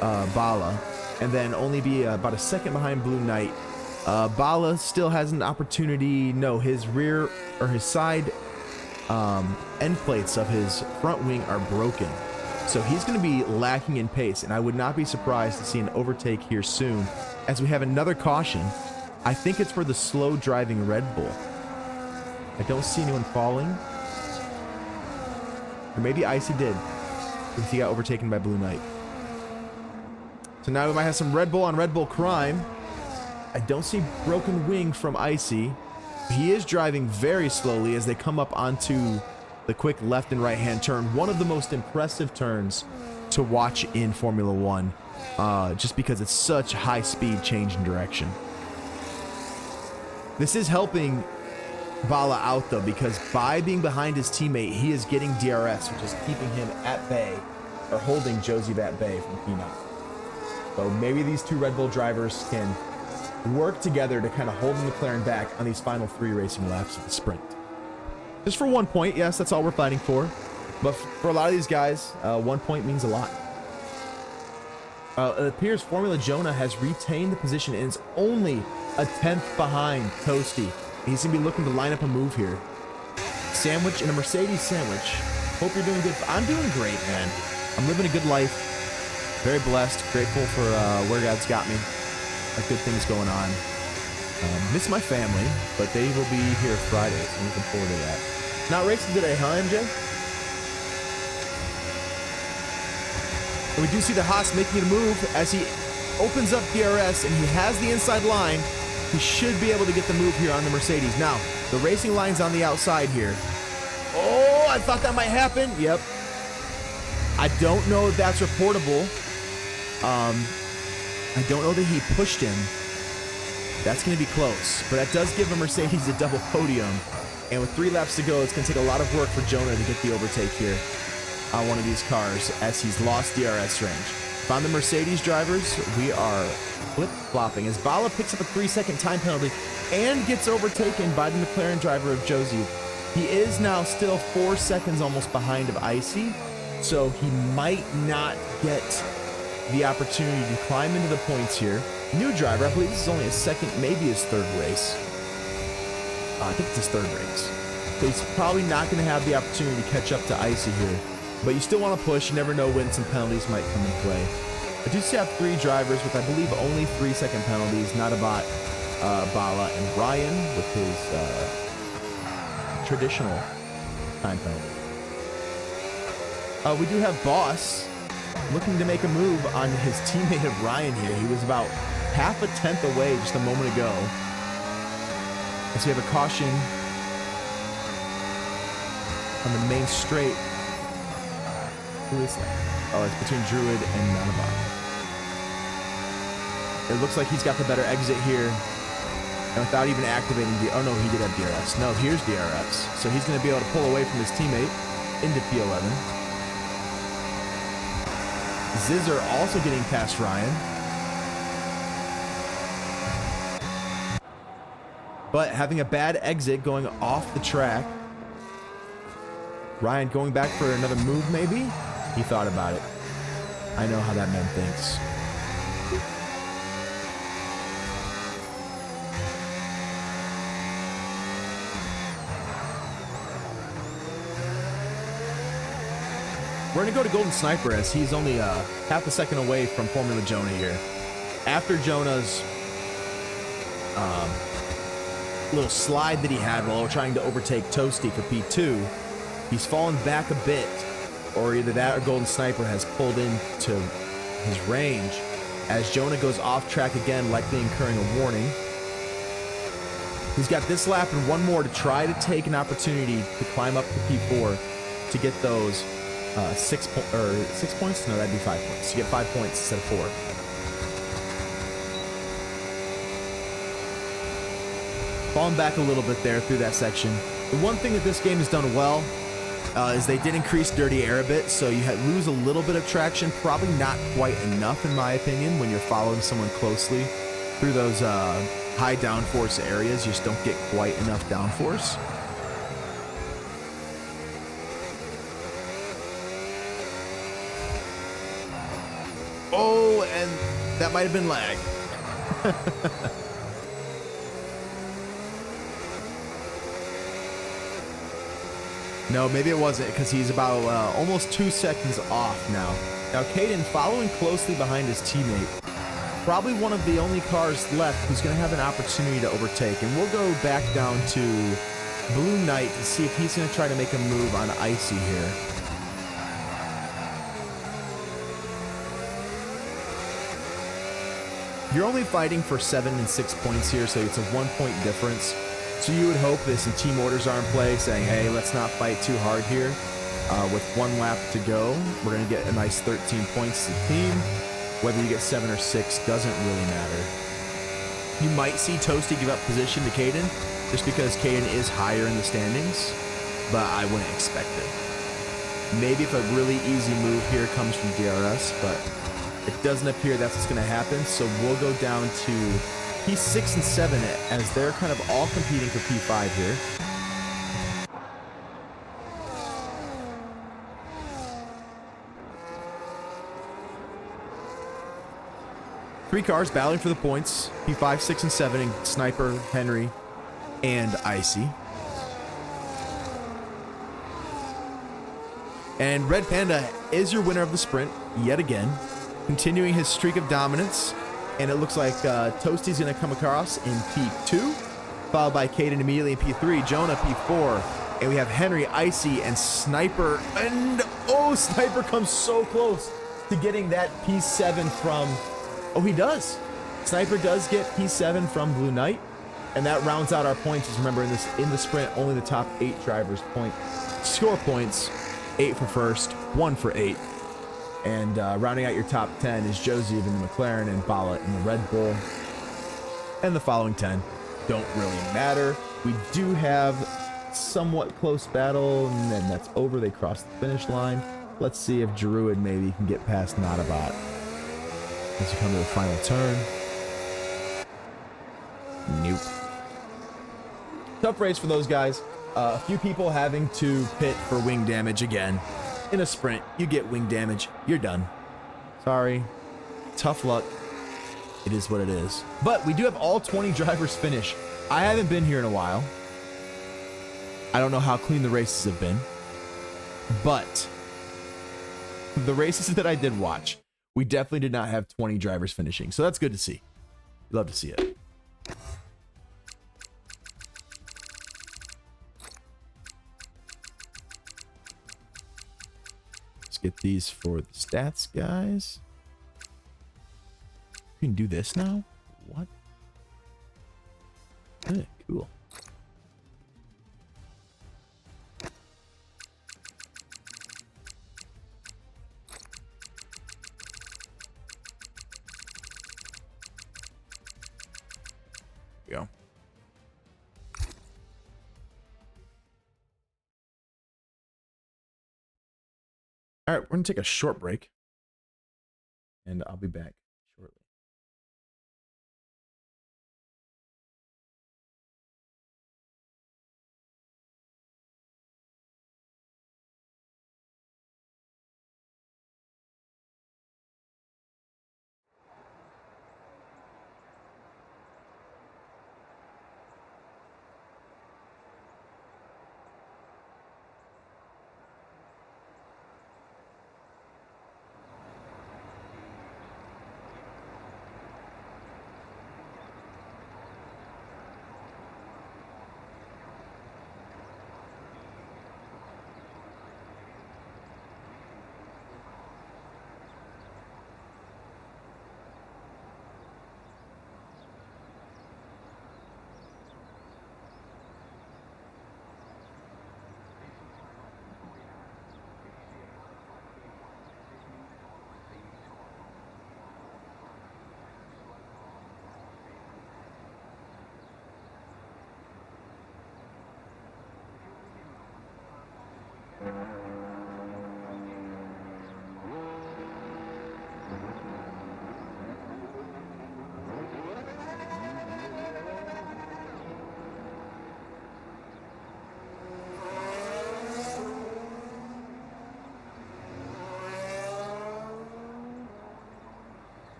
Bala and then only be about a second behind Blue Knight. Bala still has an opportunity. No, his rear or his side end plates of his front wing are broken. So he's going to be lacking in pace, and I would not be surprised to see an overtake here soon as we have another caution. I think it's for the slow driving Red Bull. I don't see anyone falling. Or maybe Icy did, because he got overtaken by Blue Knight. So now we might have some Red Bull on Red Bull crime. I don't see broken wing from Icy. He is driving very slowly as they come up onto the quick left and right hand turn. One of the most impressive turns to watch in Formula One, just because it's such high speed change in direction. This is helping Bala out though, because by being behind his teammate, he is getting DRS, which is keeping him at bay, or holding Joseph at bay from P9. So maybe these two Red Bull drivers can work together to kind of hold the McLaren back on these final 3 racing laps of the sprint. Just for 1 point, yes, that's all we're fighting for. But for a lot of these guys, 1 point means a lot. It appears Formula Jonah has retained the position and is only a 10th behind Toasty. He's going to be looking to line up a move here. Sandwich and a Mercedes sandwich. Hope you're doing good. I'm doing great, man. I'm living a good life. Very blessed. Grateful for where God's got me. Have good things going on. Miss my family, but they will be here Friday, so I'm looking forward to that. Not racing today, huh, MJ? And we do see the Haas making a move as he opens up DRS and he has the inside line. He should be able to get the move here on the Mercedes. Now, the racing line's on the outside here. Oh, I thought that might happen. Yep. I don't know if that's reportable. I don't know that he pushed him. That's going to be close, but that does give a Mercedes a double podium. And with 3 laps to go, it's going to take a lot of work for Jonah to get the overtake here on one of these cars as he's lost DRS range. Found the Mercedes drivers, we are flip-flopping as Bala picks up a 3-second time penalty and gets overtaken by the McLaren driver of Josie. He is now still 4 seconds almost behind of Icy, so he might not get the opportunity to climb into the points here. New driver, I believe this is only his second, maybe his third race. I think it's his third race. So he's probably not going to have the opportunity to catch up to Icy here. But you still want to push. You never know when some penalties might come in play. I do still have 3 drivers with, I believe, only 3-second penalties. Nadabat, Bala, and Ryan with his traditional time penalty. We do have Boss looking to make a move on his teammate of Ryan here. He was about half a tenth away just a moment ago. As we have a caution on the main straight. Who is that? Oh, it's between Druid and Nanabat. It looks like he's got the better exit here. And without even activating the... Oh, no, he did have DRS. No, here's DRS. So he's going to be able to pull away from his teammate into P11. Zizzer also getting past Ryan. But having a bad exit going off the track. Ryan going back for another move, maybe? He thought about it. I know how that man thinks. We're going to go to Golden Sniper as he's only half a second away from Formula Jonah here. After Jonah's little slide that he had while trying to overtake Toasty for P2, he's fallen back a bit, or either that or Golden Sniper has pulled into his range as Jonah goes off track again, likely incurring a warning. He's got this lap and one more to try to take an opportunity to climb up to P4 to get those 6 points? No, that'd be 5 points. To get 5 points instead of 4. Falling back a little bit there through that section. The one thing that this game has done well is they did increase dirty air a bit, so you lose a little bit of traction. Probably not quite enough, in my opinion, when you're following someone closely through those high downforce areas. You just don't get quite enough downforce. Oh, and that might have been lag. No, maybe it wasn't, because he's about almost 2 seconds off now. Now, Caden following closely behind his teammate. Probably one of the only cars left who's going to have an opportunity to overtake. And we'll go back down to Blue Knight to see if he's going to try to make a move on Icy here. You're only fighting for 7 and 6 points here, so it's a 1 point difference. So you would hope that some team orders are in play saying, hey, let's not fight too hard here. With 1 lap to go, we're going to get a nice 13 points to the team. Whether you get 7 or 6 doesn't really matter. You might see Toasty give up position to Caden, just because Caden is higher in the standings, but I wouldn't expect it. Maybe if a really easy move here comes from DRS, but it doesn't appear that's what's going to happen, so we'll go down to P6 and 7 as they're kind of all competing for P5 here. Three cars battling for the points. P5, 6, and 7, and Sniper, Henry, and Icy. And Red Panda is your winner of the sprint yet again, continuing his streak of dominance. And it looks like Toasty's going to come across in P2, followed by Caden immediately in P3, Jonah P4, and we have Henry, Icy, and Sniper. And oh, Sniper comes so close to getting that P7 from... Oh, he does. Sniper does get P7 from Blue Knight, and that rounds out our points. Just remember, in the sprint, only the top 8 drivers score points. 8 for first, 1 for 8. And rounding out your top 10 is Josie in the McLaren and Bala in the Red Bull. and the following 10 don't really matter. We do have somewhat close battle, and then that's over. They cross the finish line. Let's see if Druid maybe can get past Notabot as we come to the final turn. Nope. Tough race for those guys. A few people having to pit for wing damage again. In a sprint, you get wing damage, you're done. Sorry. Tough luck. It is what it is. But we do have all 20 drivers finish. I haven't been here in a while. I don't know how clean the races have been. But the races that I did watch, we definitely did not have 20 drivers finishing. So that's good to see. Love to see it. Let's get these for the stats, guys. We can do this now? What? Cool. Go. All right, we're gonna take a short break, and I'll be back shortly.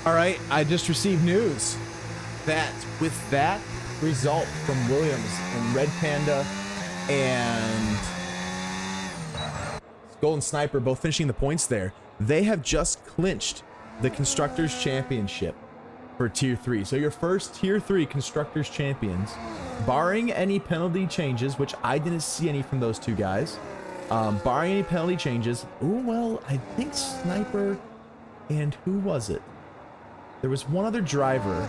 All right, I just received news that with that result from Williams and Red Panda and Golden Sniper both finishing the points there, they have just clinched the Constructors Championship for Tier 3. So your first Tier 3 Constructors Champions, barring any penalty changes, which I didn't see any from those two guys, barring any penalty changes. Oh, well, I think Sniper and who was it? There was one other driver.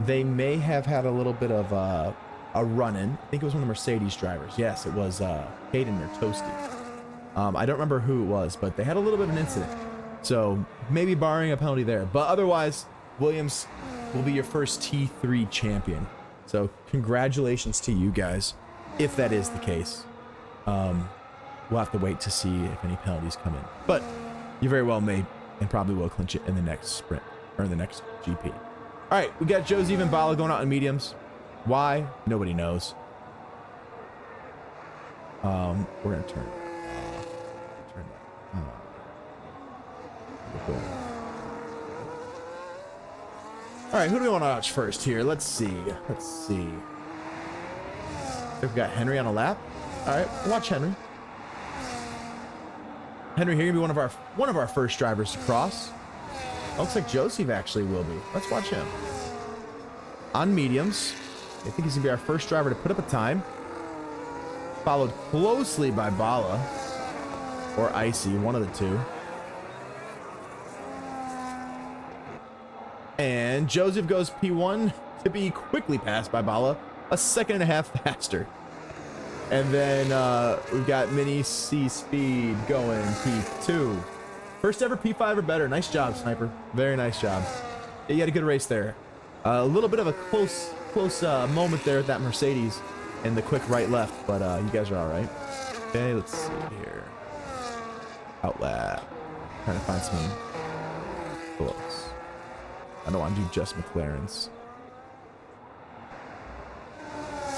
They may have had a little bit of a run-in. I think it was one of the Mercedes drivers. Yes, it was Hayden or Toasty. I don't remember who it was, but they had a little bit of an incident. So maybe barring a penalty there. But otherwise, Williams will be your first T3 champion. So congratulations to you guys, if that is the case. We'll have to wait to see if any penalties come in. But you very well may and probably will clinch it in the next sprint. Or the next GP. All right, we got Josie and Bala going out in mediums. Why? Nobody knows. We're gonna turn cool. All right, who do we want to watch first here? Let's see. We've got Henry on a lap. All right, watch Henry. Henry here gonna be one of our first drivers to cross. Looks like Joseph actually will be. Let's watch him. On mediums. I think he's gonna be our first driver to put up a time. Followed closely by Bala or Icy, one of the two. And Joseph goes P1 to be quickly passed by Bala, a second and a half faster. And then we've got Mini C Speed going P2. First ever P5 or better. Nice job, Sniper. Very nice job. Yeah, you had a good race there. A little bit of a close moment there at that Mercedes and the quick right-left, but you guys are all right. Okay, let's see here. Outlap. Trying to find some close. I don't want to do just McLarens.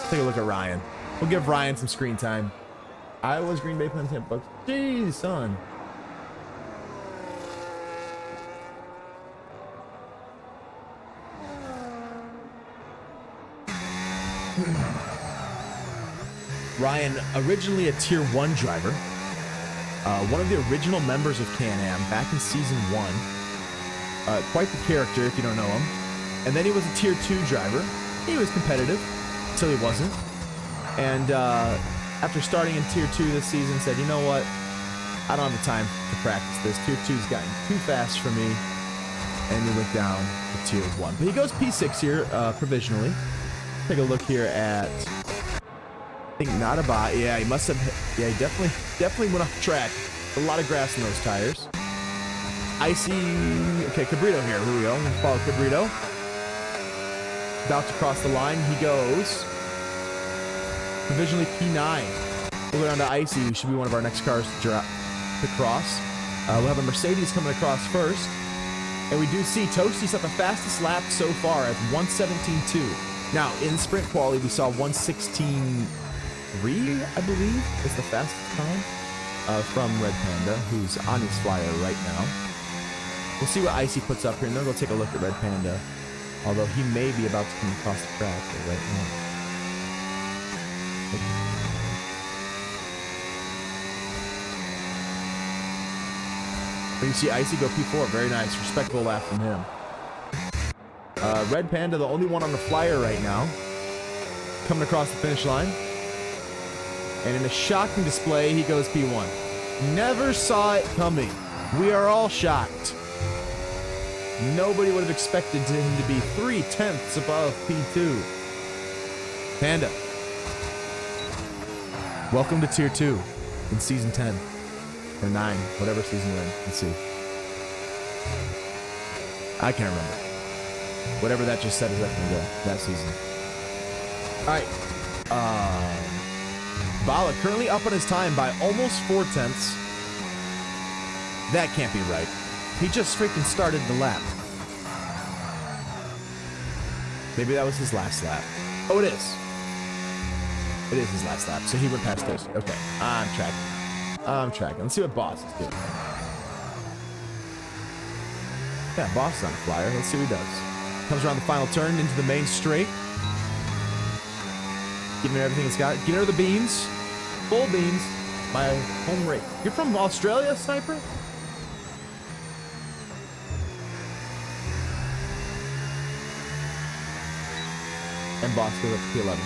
Take a look at Ryan. We'll give Ryan some screen time. Iowa's Green Bay playing $10. Jeez, son. Ryan, originally a Tier 1 driver. One of the original members of Can-Am back in Season 1. Quite the character if you don't know him. And then he was a Tier 2 driver. He was competitive until he wasn't. And after starting in Tier 2 this season, said, you know what? I don't have the time to practice this. Tier 2's gotten too fast for me. And he went down to Tier 1. But he goes P6 here, provisionally. Take a look here at... I think not a bot. Yeah, he must have... Yeah, he definitely went off track. A lot of grass in those tires. Icy... Okay, Cabrito here. Here we go. Let's follow Cabrito. About to cross the line. He goes... Provisionally P9. We'll go down to Icy, who should be one of our next cars to cross. We'll have a Mercedes coming across first. And we do see Toasty set the fastest lap so far at 1:17.2. Now, in sprint quality, we saw 1:16.3, I believe, is the fastest time from Red Panda, who's on his flyer right now. We'll see what Icy puts up here, and then we'll take a look at Red Panda. Although he may be about to come across the track right now. You see Icy go P4. Very nice. Respectable lap from him. Red Panda, the only one on the flyer right now. Coming across the finish line. And in a shocking display, he goes P1. Never saw it coming. We are all shocked. Nobody would have expected him to be 3/10 above P2. Panda. Welcome to Tier 2 in Season 10. Or 9, whatever season we're in. Let's see. I can't remember. Whatever that just said is that going to go. That season. Alright. Bala currently up on his time by almost 4/10. That can't be right. He just freaking started the lap. Maybe that was his last lap. Oh, it is. It is his last lap. So he went past those. Okay. I'm tracking. Let's see what Boss is doing. Yeah, Boss is on the flyer. Let's see what he does. Comes around the final turn into the main straight. Giving it everything it's got. Giving her the beans. Full beans. My home rate. You're from Australia, Sniper? And Boss goes up to P11.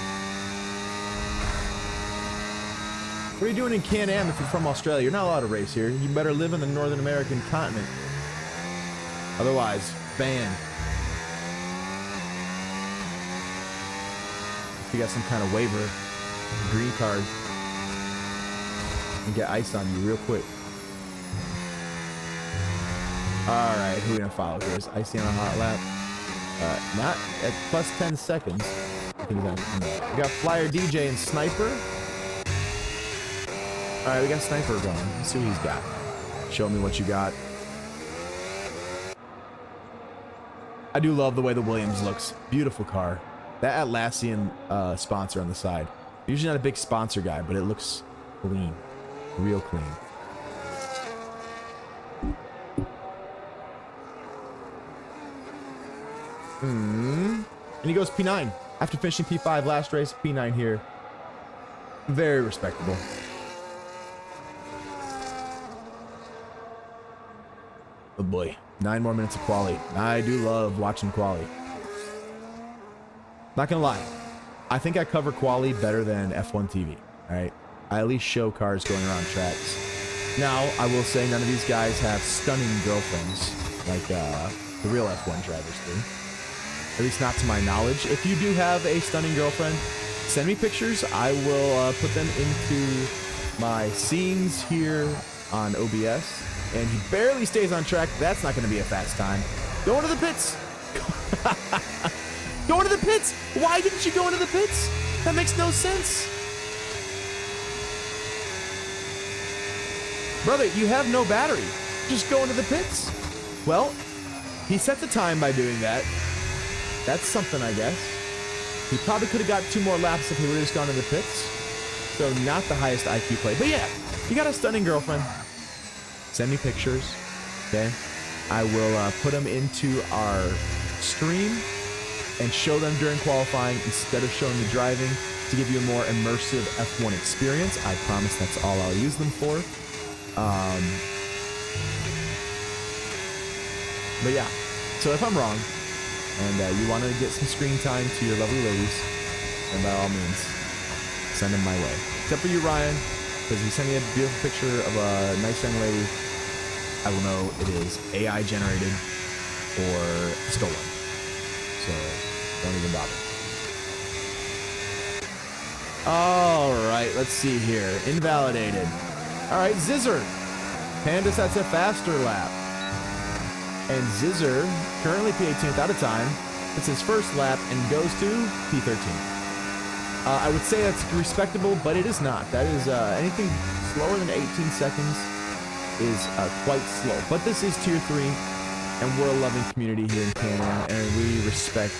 What are you doing in Can-Am if you're from Australia? You're not allowed to race here. You better live in the Northern American continent. Otherwise, banned. If you got some kind of waiver, green card, and get ice on you real quick. Alright, who are we gonna follow here? Is Icy on a hot lap? Not at plus 10 seconds. We got Flyer DJ and Sniper. Alright, we got Sniper going. Let's see what he's got. Show me what you got. I do love the way the Williams looks. Beautiful car. That Atlassian sponsor on the side. Usually not a big sponsor guy, but it looks Clean. Real clean. And he goes P9. After finishing P5 last race, P9 here. Very respectable. Oh boy. 9 more minutes of quali. I do love watching quali. Not gonna lie. I think I cover quali better than F1 TV. Alright? I at least show cars going around tracks. Now, I will say none of these guys have stunning girlfriends like the real F1 drivers do. At least not to my knowledge. If you do have a stunning girlfriend, send me pictures. I will put them into my scenes here on OBS. And he barely stays on track. That's not going to be a fast time. Go into the pits. Go into the pits. Why didn't you go into the pits? That makes no sense. Brother, you have no battery. Just go into the pits. Well, he set the time by doing that. That's something, I guess. He probably could have got 2 more laps if he would have just gone to the pits. So not the highest IQ play. But yeah, you got a stunning girlfriend. Send me pictures, okay? I will put them into our stream and show them during qualifying instead of showing the driving to give you a more immersive F1 experience. I promise that's all I'll use them for. But yeah, so if I'm wrong, and you want to get some screen time to your lovely ladies, then by all means, send them my way. Except for you, Ryan, because you sent me a beautiful picture of a nice young lady. I will know it is AI generated or stolen. So don't even bother. All right, let's see here. Invalidated. All right, Zizzer. Panda sets a faster lap. And Zizzer, currently P18th out of time, it's his first lap and goes to P13. I would say that's respectable, but it is not. That is anything slower than 18 seconds is quite slow. But this is Tier 3, and we're a loving community here in Canada, and we respect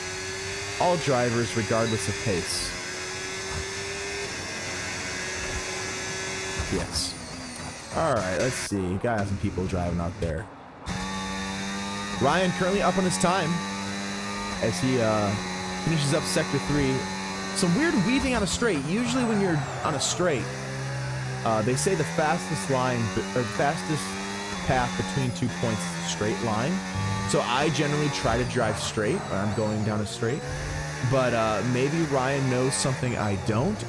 all drivers regardless of pace. Yes. All right, let's see. Got some people driving out there. Ryan currently up on his time as he finishes up Sector 3. Some weird weaving on a straight. Usually when you're on a straight, they say the fastest line, or fastest path between 2 points is a straight line. So I generally try to drive straight when I'm going down a straight. But maybe Ryan knows something I don't.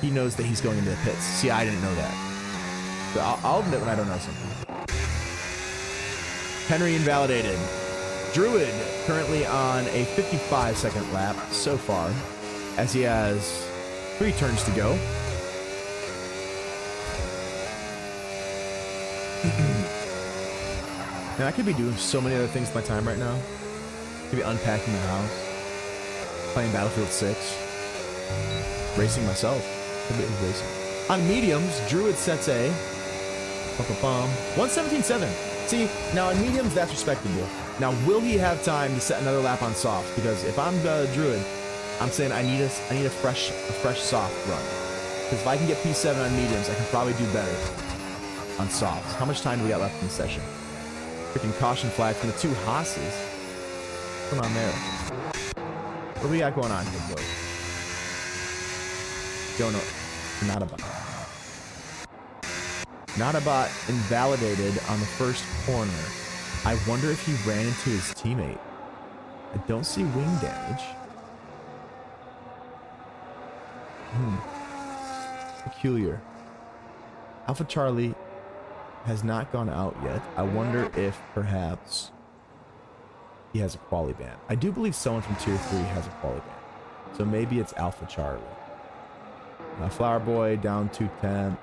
He knows that he's going into the pits. See, I didn't know that. So I'll admit when I don't know something. Henry invalidated. Druid currently on a 55-second lap so far, as he has 3 turns to go. And I could be doing so many other things with my time right now. Could be unpacking the house, playing Battlefield 6, racing myself. Could be racing. On mediums, Druid sets a 117.7. See, now on mediums, that's respectable. Now, will he have time to set another lap on soft? Because if I'm Druid, I'm saying I need a fresh soft run. Because if I can get P7 on mediums, I can probably do better on softs. How much time do we got left in the session? Freaking caution flag from the 2 Haas's. What's going on there? What do we got going on here, boys? Don't know. Notabot invalidated on the first corner. I wonder if he ran into his teammate. I don't see wing damage. Peculiar. Alpha Charlie has not gone out yet. I wonder if perhaps he has a quali ban. I do believe someone from Tier 3 has a quali ban. So maybe it's Alpha Charlie. Flower Boy down 2/10.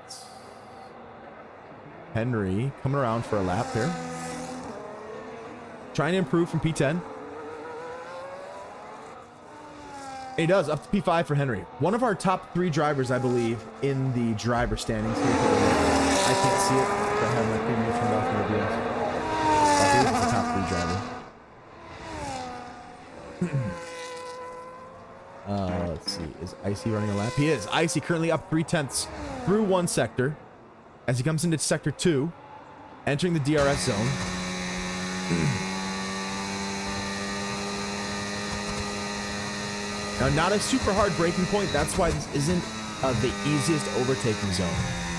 Henry coming around for a lap here. Trying to improve from P10. He does, up to P5 for Henry. One of our top 3 drivers, I believe, in the driver standings. I can't see it, but I have my preview turned off in the OBS. I believe it's the top 3 driver. Let's see. Is Icy running a lap? He is. Icy currently up 3/10 through one sector as he comes into sector 2, entering the DRS zone. Now, not a super hard braking point. That's why this isn't the easiest overtaking zone,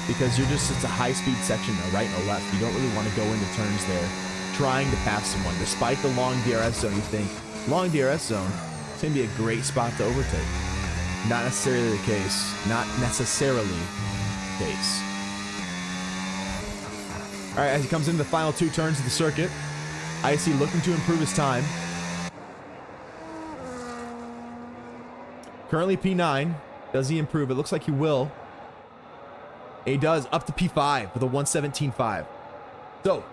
because it's a high-speed section, a right and a left. You don't really want to go into turns there trying to pass someone. Despite the long DRS zone, you think, long DRS zone, it's going to be a great spot to overtake. Not necessarily the case. Not necessarily the case. All right, as he comes into the final 2 turns of the circuit, Icy looking to improve his time. Currently P9. Does he improve? It looks like he will. He does, up to P5 with a 1:17.5. So,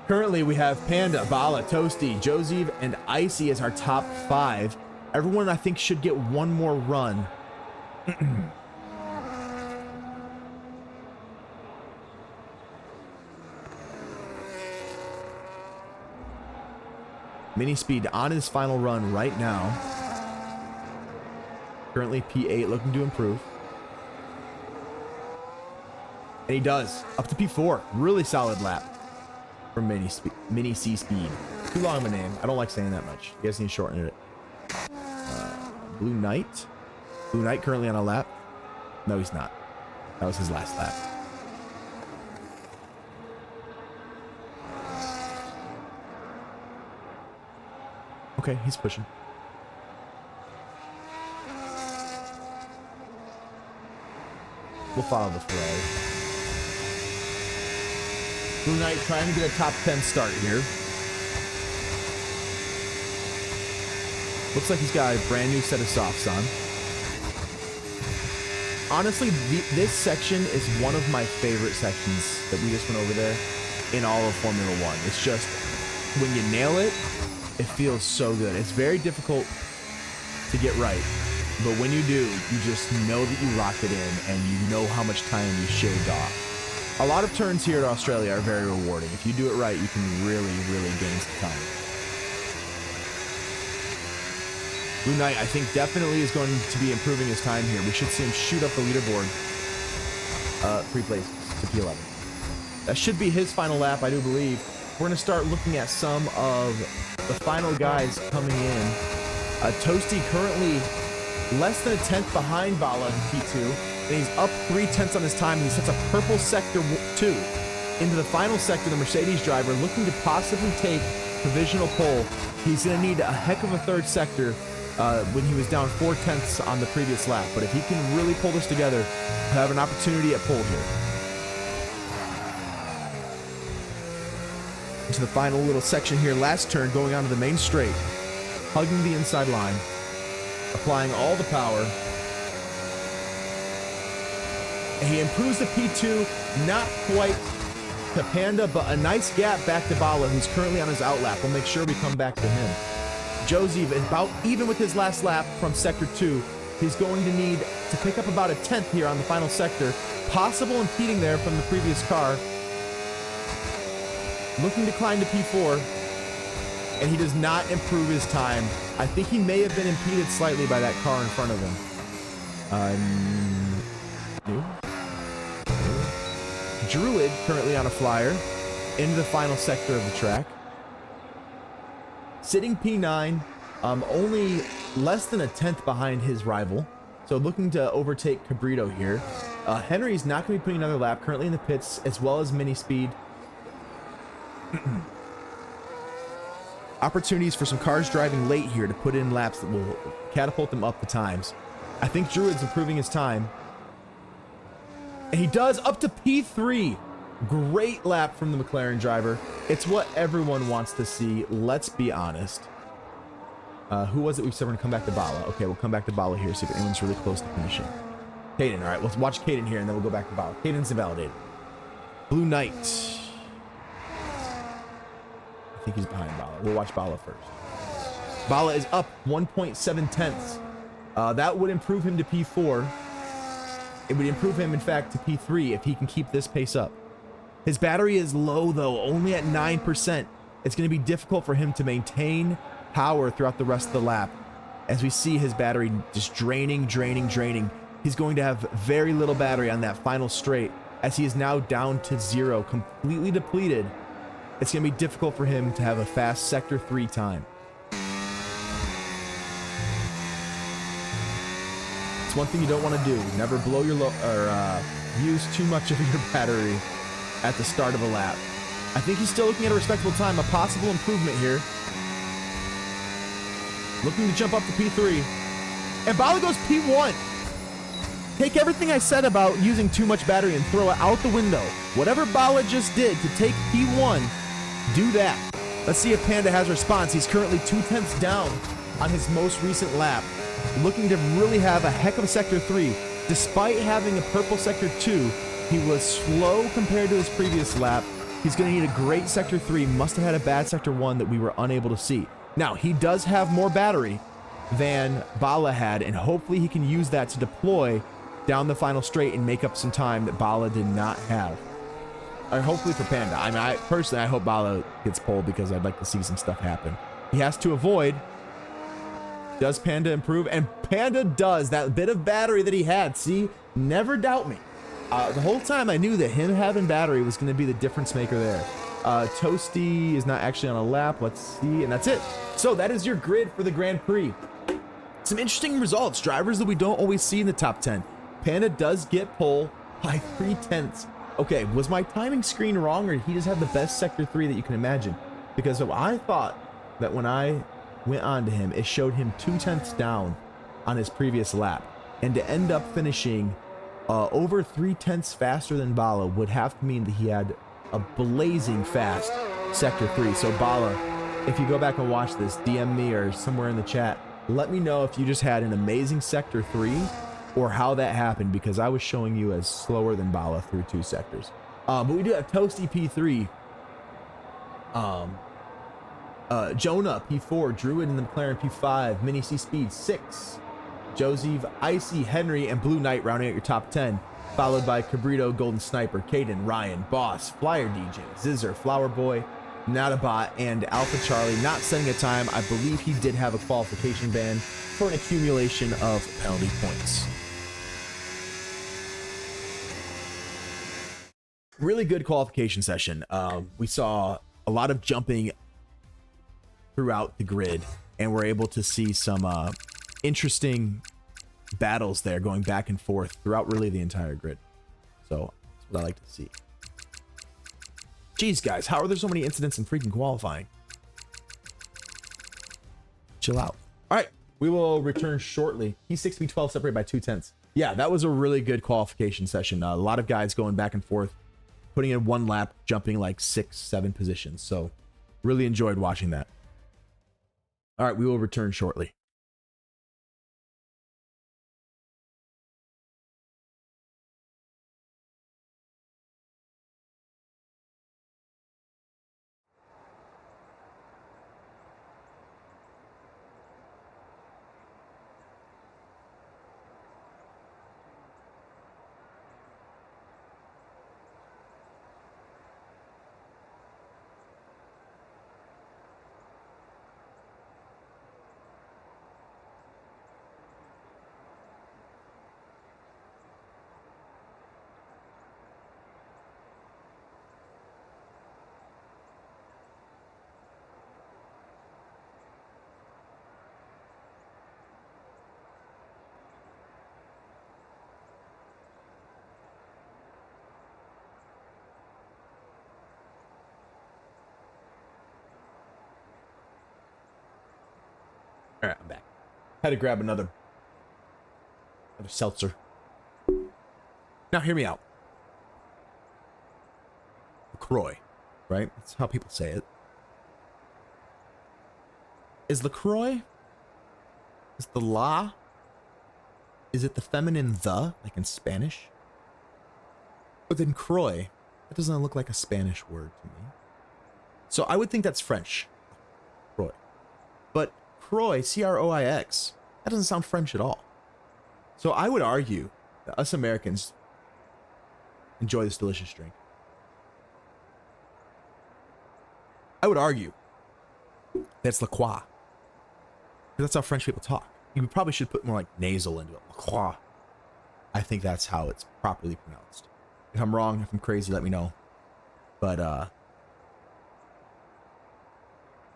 currently we have Panda, Bala, Toasty, Joseph, and Icy as our top 5. Everyone, I think, should get one more run. Mini Speed on his final run right now. Currently P8, looking to improve. And he does, up to P4. Really solid lap from Mini C Speed. Too long of a name. I don't like saying that much. You guys need to shorten it. Blue Knight. Blue Knight currently on a lap. No, he's not. That was his last lap. Okay, he's pushing. We'll follow the Ferrari. Blue Knight trying to get a top 10 start here. Looks like he's got a brand new set of softs on. Honestly, this section is one of my favorite sections that we just went over there in all of Formula One. It's just, when you nail it, it feels so good. It's very difficult to get right, but when you do, you just know that you rocked it in and you know how much time you shaved off. A lot of turns here in Australia are very rewarding. If you do it right, you can really, really gain some time. Blue Knight, I think, definitely is going to be improving his time here. We should see him shoot up the leaderboard 3 places to P11. That should be his final lap, I do believe. We're going to start looking at some of the final guys coming in. Toasty currently less than a 10th behind Bala in P2, and he's up 3/10 on his time. He sets a purple sector 2 into the final sector. The Mercedes driver looking to possibly take provisional pole. He's going to need a heck of a 3rd sector when he was down 4/10 on the previous lap. But if he can really pull this together, he'll have an opportunity at pole here. Into the final little section here, last turn, going onto the main straight, hugging the inside line, applying all the power. And he improves the P2, not quite to Panda, but a nice gap back to Bala, who's currently on his outlap. We'll make sure we come back to him. Joseph is about even with his last lap from sector 2. He's going to need to pick up about a 10th here on the final sector. Possible impeding there from the previous car. Looking to climb to P4, and he does not improve his time. I think he may have been impeded slightly by that car in front of him. Druid currently on a flyer into the final sector of the track. Sitting P9, only less than a 10th behind his rival. So looking to overtake Cabrito here. Henry's not going to be putting another lap, currently in the pits, as well as Mini Speed. Opportunities for some cars driving late here to put in laps that will catapult them up the times. I think Druid's improving his time. And he does, up to P3. Great lap from the McLaren driver. It's what everyone wants to see, let's be honest. Who was it we said we're going to come back to Bala? Okay, we'll come back to Bala here, see if anyone's really close to finishing. Caden, all right, let's watch Caden here, and then we'll go back to Bala. Caden's invalidated. Blue Knight. I think he's behind Bala. We'll watch Bala first. Bala is up 1.7 that would improve him to P4. It would improve him, in fact, to P3 if he can keep this pace up. His battery is low, though, only at 9%. It's going to be difficult for him to maintain power throughout the rest of the lap. as we see his battery just draining. He's going to have very little battery on that final straight, as he is now down to 0, completely depleted. It's going to be difficult for him to have a fast Sector 3 time. It's one thing you don't want to do. Never blow your use too much of your battery at the start of a lap. I think he's still looking at a respectable time, a possible improvement here. Looking to jump up to P3. And Bala goes P1. Take everything I said about using too much battery and throw it out the window. Whatever Bala just did to take P1, do that. Let's see if Panda has a response. He's currently 2/10 down on his most recent lap. Looking to really have a heck of a Sector 3. Despite having a purple Sector 2, he was slow compared to his previous lap. He's going to need a great Sector 3. Must have had a bad Sector 1 that we were unable to see. Now, he does have more battery than Bala had, and hopefully he can use that to deploy down the final straight and make up some time that Bala did not have. Or hopefully for Panda. I mean, personally, I hope Bala gets pulled because I'd like to see some stuff happen. He has to avoid. Does Panda improve? And Panda does. That bit of battery that he had. See? Never doubt me. The whole time I knew that him having battery was going to be the difference maker there. Toasty is not actually on a lap. Let's see. And that's it. So that is your grid for the Grand Prix. Some interesting results. Drivers that we don't always see in the top 10. Panda does get pole by 3/10. Okay, was my timing screen wrong, or did he just have the best Sector 3 that you can imagine? Because I thought that when I went on to him, it showed him 2/10 down on his previous lap. And to end up finishing over 3/10 faster than Bala would have to mean that he had a blazing fast Sector 3. So Bala, if you go back and watch this, DM me or somewhere in the chat, let me know if you just had an amazing Sector 3 or how that happened, because I was showing you as slower than Bala through 2 sectors. But we do have Toasty P3, Jonah P4, Druid in the McLaren P5, Mini C Speed 6, Joseph, Icy, Henry, and Blue Knight rounding out your top 10, followed by Cabrito, Golden Sniper, Caden, Ryan, Boss, Flyer DJ, Zizzer, Flower Boy, Notabot, and Alpha Charlie. Not setting a time. I believe he did have a qualification ban for an accumulation of penalty points. Really good qualification session. We saw a lot of jumping throughout the grid, and we're able to see some interesting battles there going back and forth throughout really the entire grid. So that's what I like to see. Jeez, guys, how are there so many incidents in freaking qualifying? Chill out. All right, we will return shortly. P6, P12 separated by 2/10. Yeah, that was a really good qualification session. A lot of guys going back and forth, putting in one lap, jumping like 6-7 positions. So really enjoyed watching that. All right, we will return shortly. All right, I'm back. Had to grab another seltzer. Now, hear me out. LaCroix, right? That's how people say it. Is LaCroix? Is the la? Is it the feminine the, like in Spanish? But then Croix, that doesn't look like a Spanish word to me. So I would think that's French. Croix. But Croix, C-R-O-I-X, that doesn't sound French at all. So I would argue that us Americans enjoy this delicious drink. I would argue that's La Croix. That's how French people talk. You probably should put more like nasal into it. LaCroix. I think that's how it's properly pronounced. If I'm wrong, if I'm crazy, let me know. But I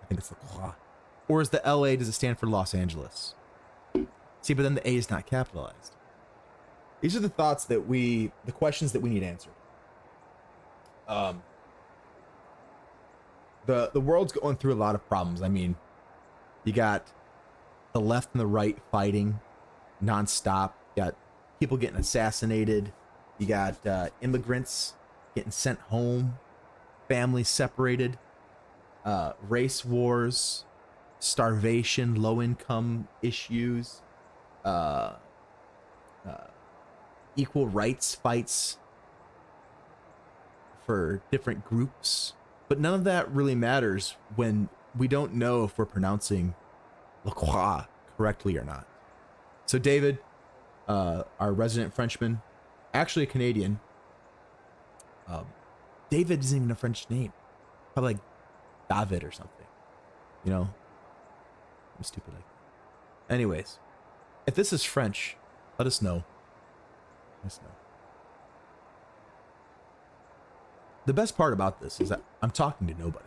think it's LaCroix. Or is the LA, does it stand for Los Angeles? See, but then the A is not capitalized. These are the thoughts that the questions that we need answered. The world's going through a lot of problems. I mean, you got the left and the right fighting nonstop. You got people getting assassinated. You got immigrants getting sent home, families separated, race wars, starvation, low income issues, equal rights fights for different groups. But none of that really matters when we don't know if we're pronouncing LaCroix correctly or not. So David, our resident Frenchman, actually a Canadian. David isn't even a French name. Probably like David or something. You know? I'm stupid like that. Anyways, if this is French, let us know. Let us know. The best part about this is that I'm talking to nobody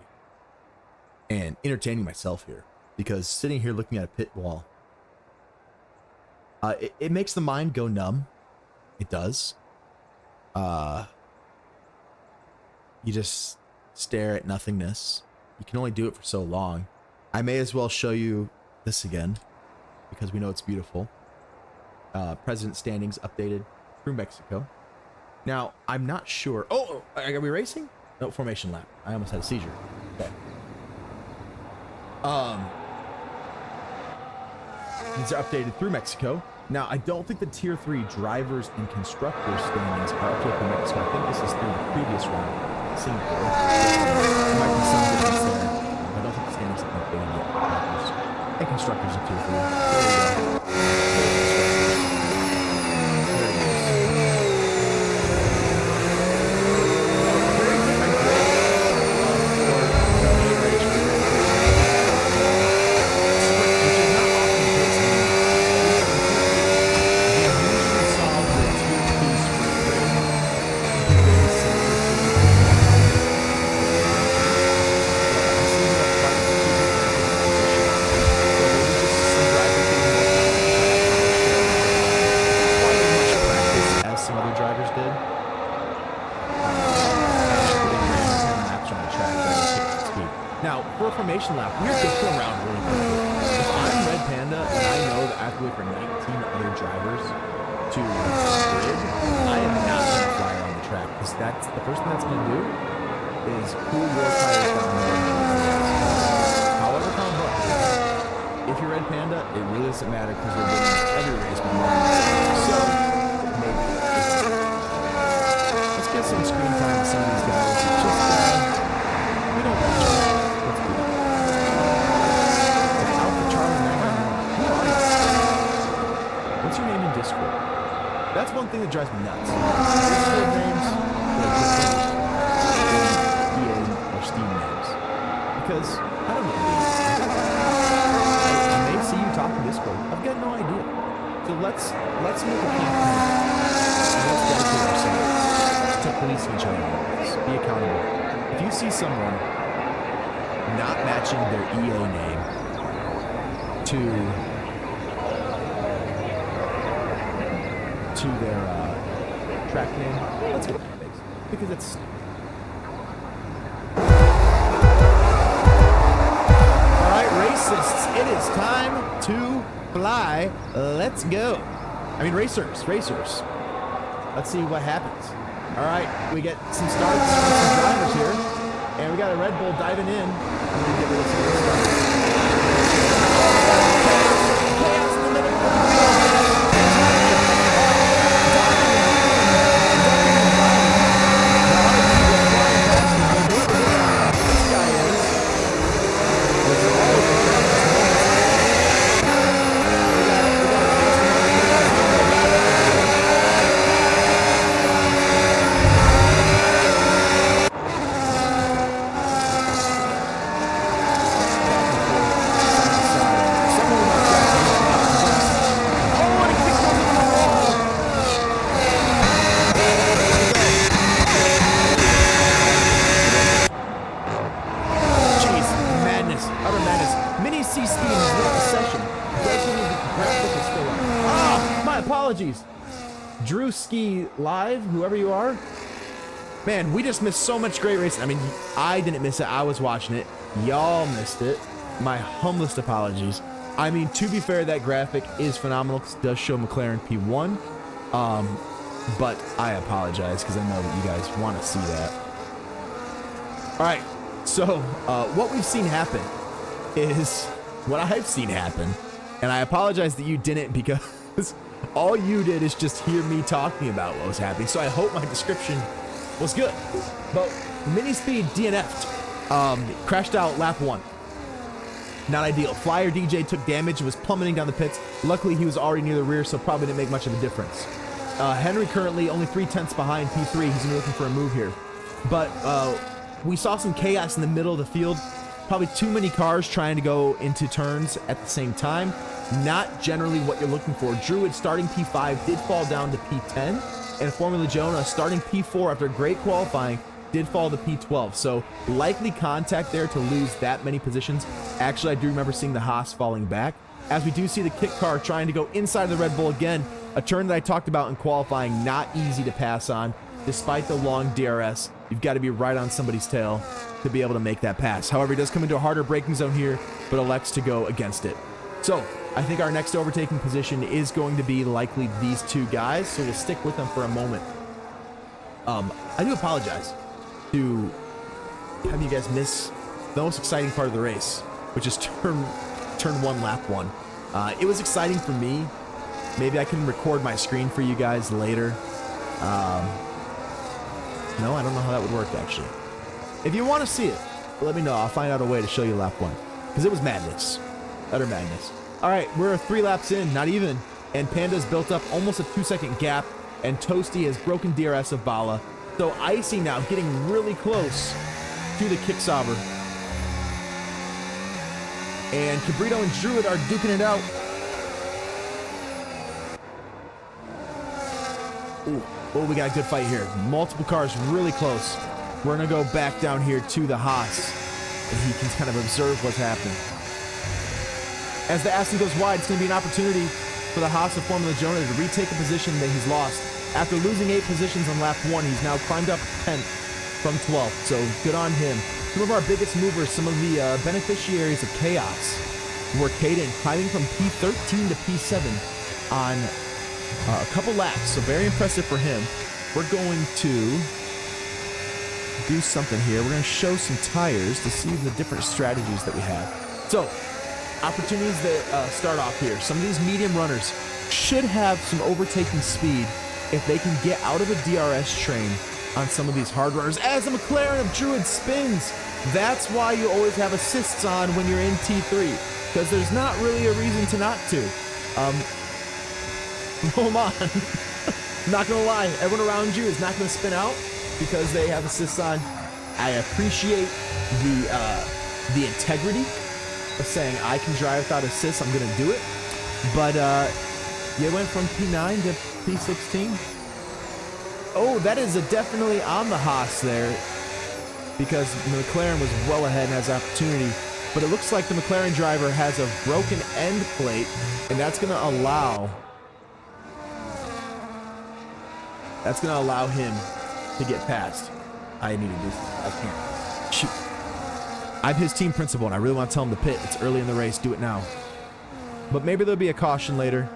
and entertaining myself here, because sitting here looking at a pit wall, it makes the mind go numb. It does. You just stare at nothingness. You can only do it for so long. I may as well show you this again because we know it's beautiful. President standings updated through Mexico. Now, I'm not sure. Oh, are we racing? No, formation lap. I almost had a seizure. Okay. These are updated through Mexico. Now, I don't think the Tier 3 drivers and constructors standings are updated through Mexico. I think this is through the previous round, Singapore. There might be some difference there. I don't think the standings have been updated yet for drivers and constructors of Tier 3. There we go. Lap. We're just going around really quickly. If I'm Red Panda and I know that I have to wait for 19 other drivers to grid, I am not going to fly around the track, because that's the first thing that's going to do is cool your tires down more. However, if you're Red Panda, it really doesn't matter because we're winning every race by more. So maybe let's get some screen time with some of these guys. Just we don't watch them. What's your name in Discord? That's one thing that drives me nuts. Discord names EA or Steam names. Because I don't know these. I may see you talk in Discord. I've got no idea. So let's make a campaign. And let's dedicate ourselves to policing each other. Be accountable. If you see someone not matching their EA name to their track name, let's get that fixed, because it's alright, racists, it is time to fly. Let's go. I mean, racers. Let's see what happens. Alright, we get some starts from some drivers here, and we got a Red Bull diving in. I'm gonna get rid of some of this stuff. apologies. Drew Ski Live, whoever you are. Man, we just missed so much great racing. I mean, I didn't miss it. I was watching it. Y'all missed it. My humblest apologies. I mean, to be fair, that graphic is phenomenal. It does show McLaren P1. But I apologize because I know that you guys want to see that. All right. So what we've seen happen is what I've seen happen. And I apologize that you didn't, because all you did is just hear me talking about what was happening. So I hope my description was good. But Mini Speed DNF'd. Crashed out lap 1. Not ideal. Flyer DJ took damage and was plummeting down the pits. Luckily, he was already near the rear, so probably didn't make much of a difference. Henry currently only 3/10 behind P3. He's gonna be looking for a move here. But we saw some chaos in the middle of the field. Probably too many cars trying to go into turns at the same time. Not generally what you're looking for. Druid starting P5 did fall down to P10. And Formula Jonah starting P4 after great qualifying did fall to P12. So likely contact there to lose that many positions. Actually, I do remember seeing the Haas falling back. As we do see the kit car trying to go inside the Red Bull again. A turn that I talked about in qualifying, not easy to pass on. Despite the long DRS, you've got to be right on somebody's tail to be able to make that pass. However, he does come into a harder braking zone here, but elects to go against it. So I think our next overtaking position is going to be likely these two guys, so we'll stick with them for a moment. I do apologize to have you guys miss the most exciting part of the race, which is turn 1, lap 1. It was exciting for me. Maybe I can record my screen for you guys later. No, I don't know how that would work, actually. If you want to see it, let me know. I'll find out a way to show you lap 1, because it was madness. Utter madness. All right, we're 3 laps in, not even, and Panda's built up almost a 2-second gap, and Toasty has broken DRS of Bala. So Icy now getting really close to the Kicksauber. And Cabrito and Druid are duking it out. Ooh. Oh, we got a good fight here. Multiple cars really close. We're going to go back down here to the Haas, and he can kind of observe what's happening. As the Aston goes wide, it's going to be an opportunity for the Haas of Formula Jonah to retake a position that he's lost. After losing 8 positions on lap 1, he's now climbed up 10th from 12th, so good on him. Some of our biggest movers, some of the beneficiaries of chaos, were Caden climbing from P13 to P7 on a couple laps, so very impressive for him. We're going to do something here. We're going to show some tires to see the different strategies that we have. So, opportunities that start off here. Some of these medium runners should have some overtaking speed if they can get out of a DRS train on some of these hard runners. As the McLaren of Druid spins, that's why you always have assists on when you're in T3, because there's not really a reason to not to. Hold on. Not gonna lie, everyone around you is not gonna spin out because they have assists on. I appreciate the integrity of saying I can drive without assists. I'm gonna do it, but you went from P9 to P16. Oh, that is definitely on the Haas there, because the McLaren was well ahead and has opportunity. But it looks like the McLaren driver has a broken end plate, and that's gonna allow him to get past. I need to do this. I can't. Shoot. I'm his team principal, and I really want to tell him to pit. It's early in the race. Do it now. But maybe there'll be a caution later.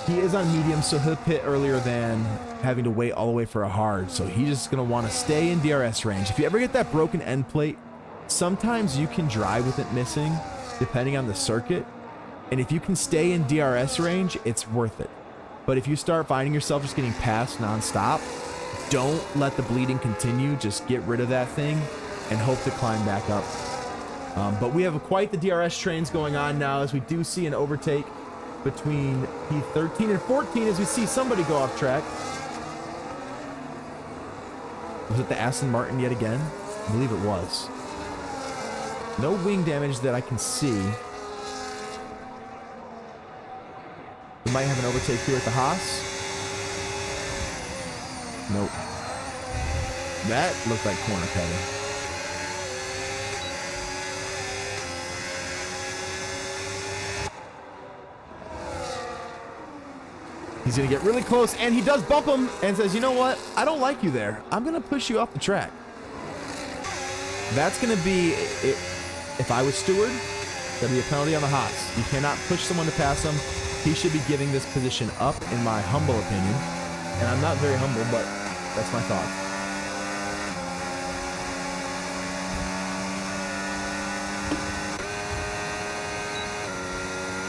He is on medium, so he'll pit earlier than having to wait all the way for a hard. So he's just going to want to stay in DRS range. If you ever get that broken end plate, sometimes you can drive with it missing, depending on the circuit. And if you can stay in DRS range, it's worth it. But if you start finding yourself just getting passed nonstop, don't let the bleeding continue. Just get rid of that thing and hope to climb back up. But we have quite the DRS trains going on now, as we do see an overtake between P13 and 14 as we see somebody go off track. Was it the Aston Martin yet again? I believe it was. No wing damage that I can see. We might have an overtake here at the Haas. Nope. That looked like corner cutting. He's going to get really close, and he does bump him and says, you know what? I don't like you there. I'm going to push you off the track. That's going to be, if I was steward, that'd be a penalty on the Haas. You cannot push someone to pass him. He should be giving this position up, in my humble opinion. And I'm not very humble, but that's my thought.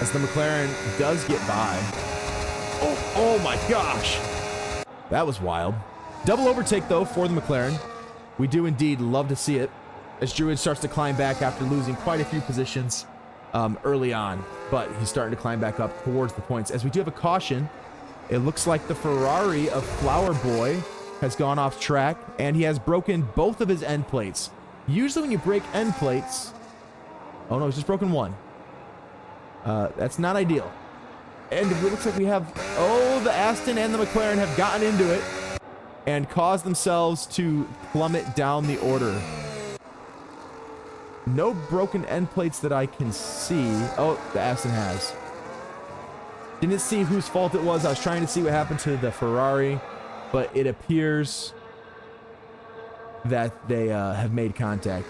As the McLaren does get by. Oh my gosh. That was wild. Double overtake, though, for the McLaren. We do indeed love to see it, as Druid starts to climb back after losing quite a few positions early on. But he's starting to climb back up towards the points. As we do have a caution, it looks like the Ferrari of Flower Boy has gone off track, and he has broken both of his end plates. Usually when you break end plates... Oh no, he's just broken one. That's not ideal. And it looks like we have... Oh, the Aston and the McLaren have gotten into it and caused themselves to plummet down the order. No broken end plates that I can see. Oh, the Aston has. Didn't see whose fault it was. I was trying to see what happened to the Ferrari, but it appears that they have made contact.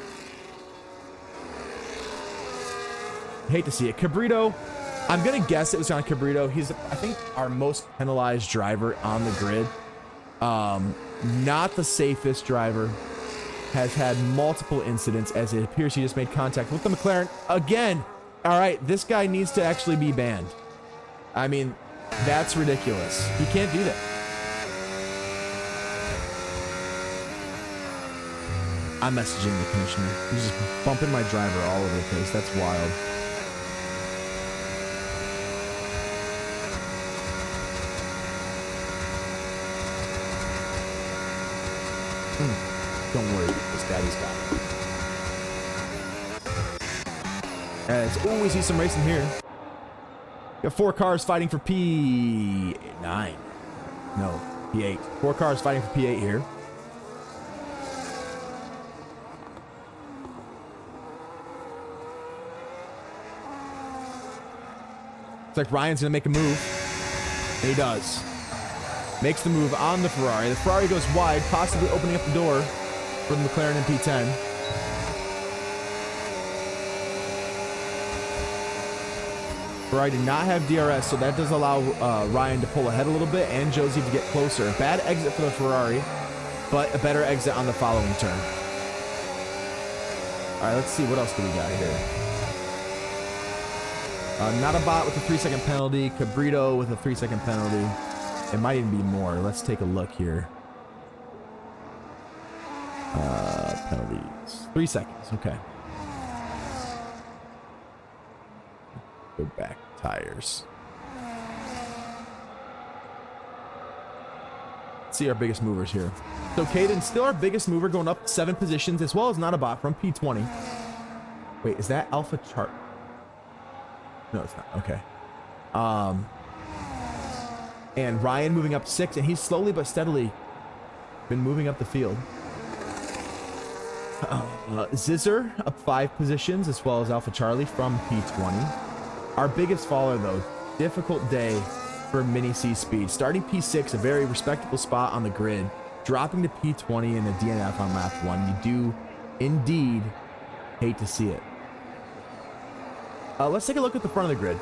Hate to see it. Cabrito, I'm going to guess it was on Cabrito. He's, I think, our most penalized driver on the grid. Not the safest driver. Has had multiple incidents, as it appears he just made contact with the McLaren again. All right, this guy needs to actually be banned. I mean, that's ridiculous. He can't do that. I'm messaging the commissioner. He's just bumping my driver all over the place. That's wild. Don't worry, this daddy's got it. As, oh, we see some racing here. We got 4 cars fighting for P9. No, P8. 4 cars fighting for P8 here. It's like Ryan's gonna make a move. And he does. Makes the move on the Ferrari. The Ferrari goes wide, possibly opening up the door for the McLaren in P10. Ferrari did not have DRS, so that does allow Ryan to pull ahead a little bit and Josie to get closer. A bad exit for the Ferrari, but a better exit on the following turn. All right, let's see. What else do we got here? Not a bot with a 3-second penalty. Cabrito with a 3-second penalty. It might even be more. Let's take a look here. Penalties. 3 seconds. Okay. Go back. Tires. Let's see our biggest movers here. So Caden, still our biggest mover, going up 7 positions, as well as not a bot from P20. Wait, is that Alpha Chart? No, it's not. Okay. And Ryan moving up 6, and he's slowly but steadily been moving up the field. Zizzer up 5 positions, as well as Alpha Charlie from P20. Our biggest faller, though, difficult day for Mini C Speed. Starting P6, a very respectable spot on the grid. Dropping to P20 and a DNF on lap 1. You do indeed hate to see it. Let's take a look at the front of the grid.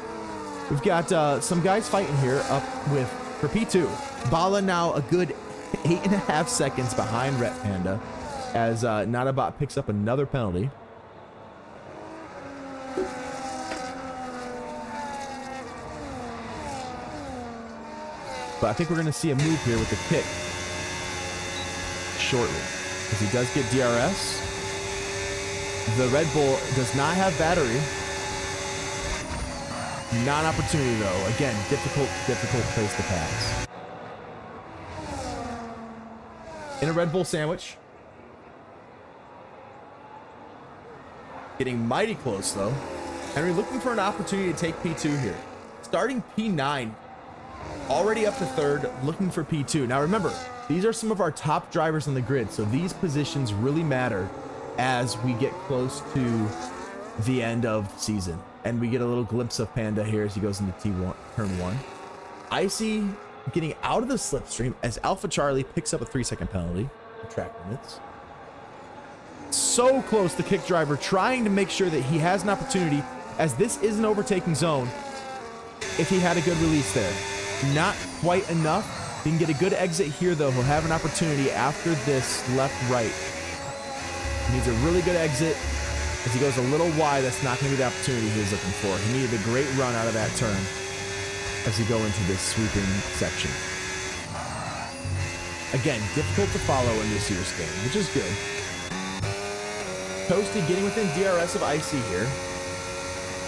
We've got some guys fighting here up with, for P2. Bala now a good 8.5 seconds behind Ret Panda, as Notabot picks up another penalty. But I think we're going to see a move here with the kick shortly, because he does get DRS. The Red Bull does not have battery. Not an opportunity, though. Again, difficult place to pass. In a Red Bull sandwich. Getting mighty close, though. Henry looking for an opportunity to take P2 here. Starting P9. Already up to 3rd, looking for P2. Now remember, these are some of our top drivers on the grid, so these positions really matter as we get close to the end of season. And we get a little glimpse of Panda here as he goes into T1, turn 1. Icy getting out of the slipstream as Alpha Charlie picks up a 3-second penalty for track limits. So close, the kick driver trying to make sure that he has an opportunity, as this is an overtaking zone, if he had a good release there. Not quite enough. He can get a good exit here, though. He'll have an opportunity after this left-right. He needs a really good exit. As he goes a little wide, that's not going to be the opportunity he was looking for. He needed a great run out of that turn as he go into this sweeping section. Again, difficult to follow in this year's game, which is good. Toasty getting within DRS of Icy here.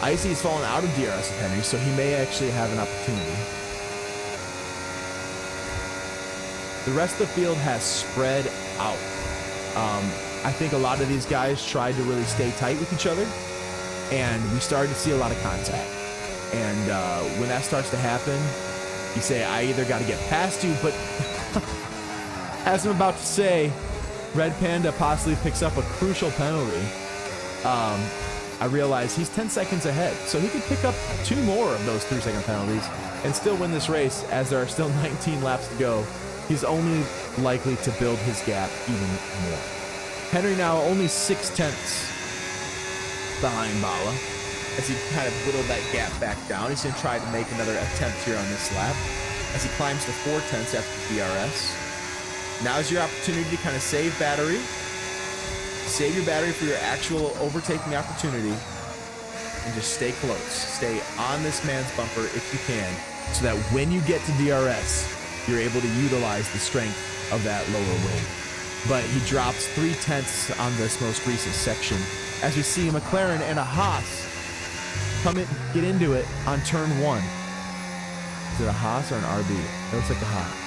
Icy has fallen out of DRS of Henry, so he may actually have an opportunity. The rest of the field has spread out. I think a lot of these guys tried to really stay tight with each other, and we started to see a lot of contact. And when that starts to happen, you say, I either got to get past you, but as I'm about to say, Red Panda possibly picks up a crucial penalty. I realize he's 10 seconds ahead, so he could pick up 2 more of those 3-second penalties and still win this race, as there are still 19 laps to go. He's only likely to build his gap even more. Henry now only 0.6 behind Bala, as he kind of whittled that gap back down. He's going to try to make another attempt here on this lap as he climbs to 0.4 after the DRS. Now's your opportunity to kind of save battery. Save your battery for your actual overtaking opportunity, and just stay close. Stay on this man's bumper if you can, so that when you get to DRS, you're able to utilize the strength of that lower wing. But he drops 0.3 on this most recent section, as we see a McLaren and a Haas come in, get into it on turn 1. Is it a Haas or an RB? It looks like a Haas.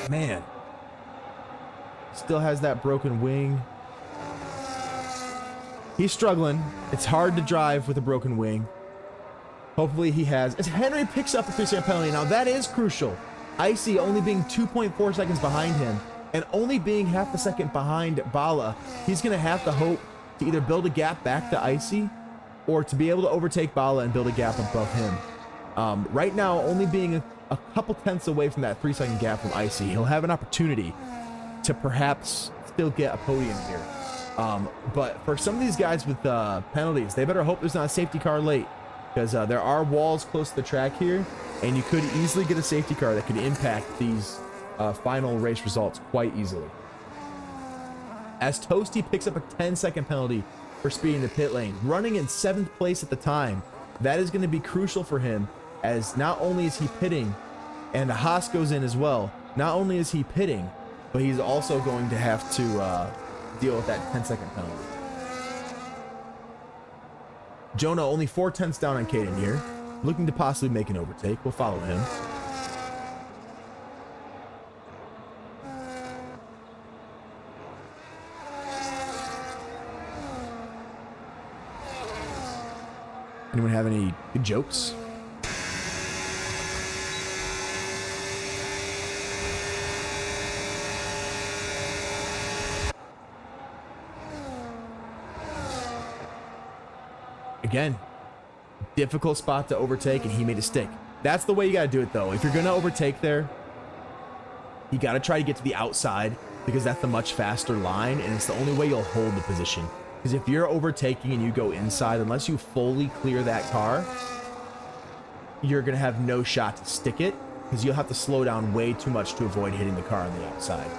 Man. Still has that broken wing. He's struggling. It's hard to drive with a broken wing. Hopefully he has. As Henry picks up a 3-second penalty. Now that is crucial. Icy only being 2.4 seconds behind him, and only being half a second behind Bala. He's going to have to hope to either build a gap back to Icy, or to be able to overtake Bala and build a gap above him. Right now, only being a couple tenths away from that 3-second gap from Icy, he'll have an opportunity to perhaps still get a podium here. But for some of these guys with penalties, they better hope there's not a safety car late, because there are walls close to the track here, and you could easily get a safety car that could impact these final race results quite easily. As Toasty picks up a 10-second penalty for speeding the pit lane, running in 7th place at the time, that is going to be crucial for him, as not only is he pitting, and Haas goes in as well, not only is he pitting, but he's also going to have to deal with that 10-second penalty. Jonah only 0.4 down on Caden here, looking to possibly make an overtake. We'll follow him. Anyone have any good jokes? Again, difficult spot to overtake, and he made a stick. That's the way you got to do it, though. If you're going to overtake there, you got to try to get to the outside, because that's the much faster line, and it's the only way you'll hold the position. Because if you're overtaking and you go inside, unless you fully clear that car, you're going to have no shot to stick it, because you'll have to slow down way too much to avoid hitting the car on the outside.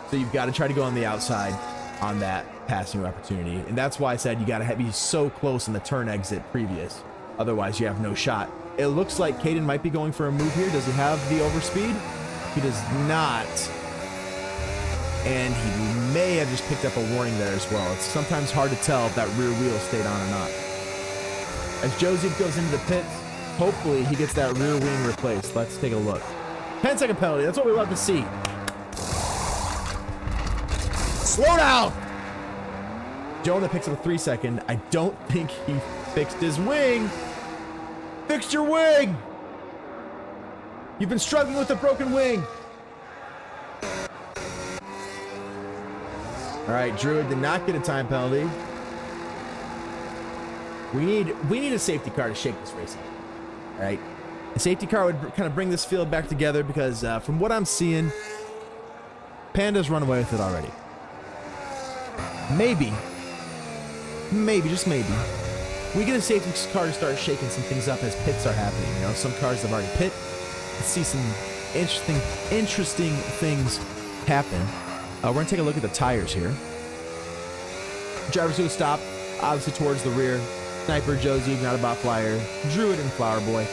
So you've got to try to go on the outside on that passing opportunity. And that's why I said you got to be so close in the turn exit previous. Otherwise, you have no shot. It looks like Caden might be going for a move here. Does he have the overspeed? He does not. And he may have just picked up a warning there as well. It's sometimes hard to tell if that rear wheel stayed on or not. As Joseph goes into the pits, hopefully he gets that rear wing replaced. Let's take a look. 10-second penalty. That's what we love to see. Slow down! Jonah picks up a 3-second. I don't think he fixed his wing. Fixed your wing! You've been struggling with a broken wing. All right, Druid did not get a time penalty. We need a safety car to shake this race up. All right, A safety car would kind of bring this field back together because from what I'm seeing, Panda's run away with it already. Maybe, just maybe, we get a safety car to start shaking some things up as pits are happening. You know, some cars have already pit. Let's see some interesting things happen. We're gonna take a look at the tires here. Drivers who stop, obviously towards the rear. Sniper, Josie, Not About Flyer, Druid, and Flower Boy.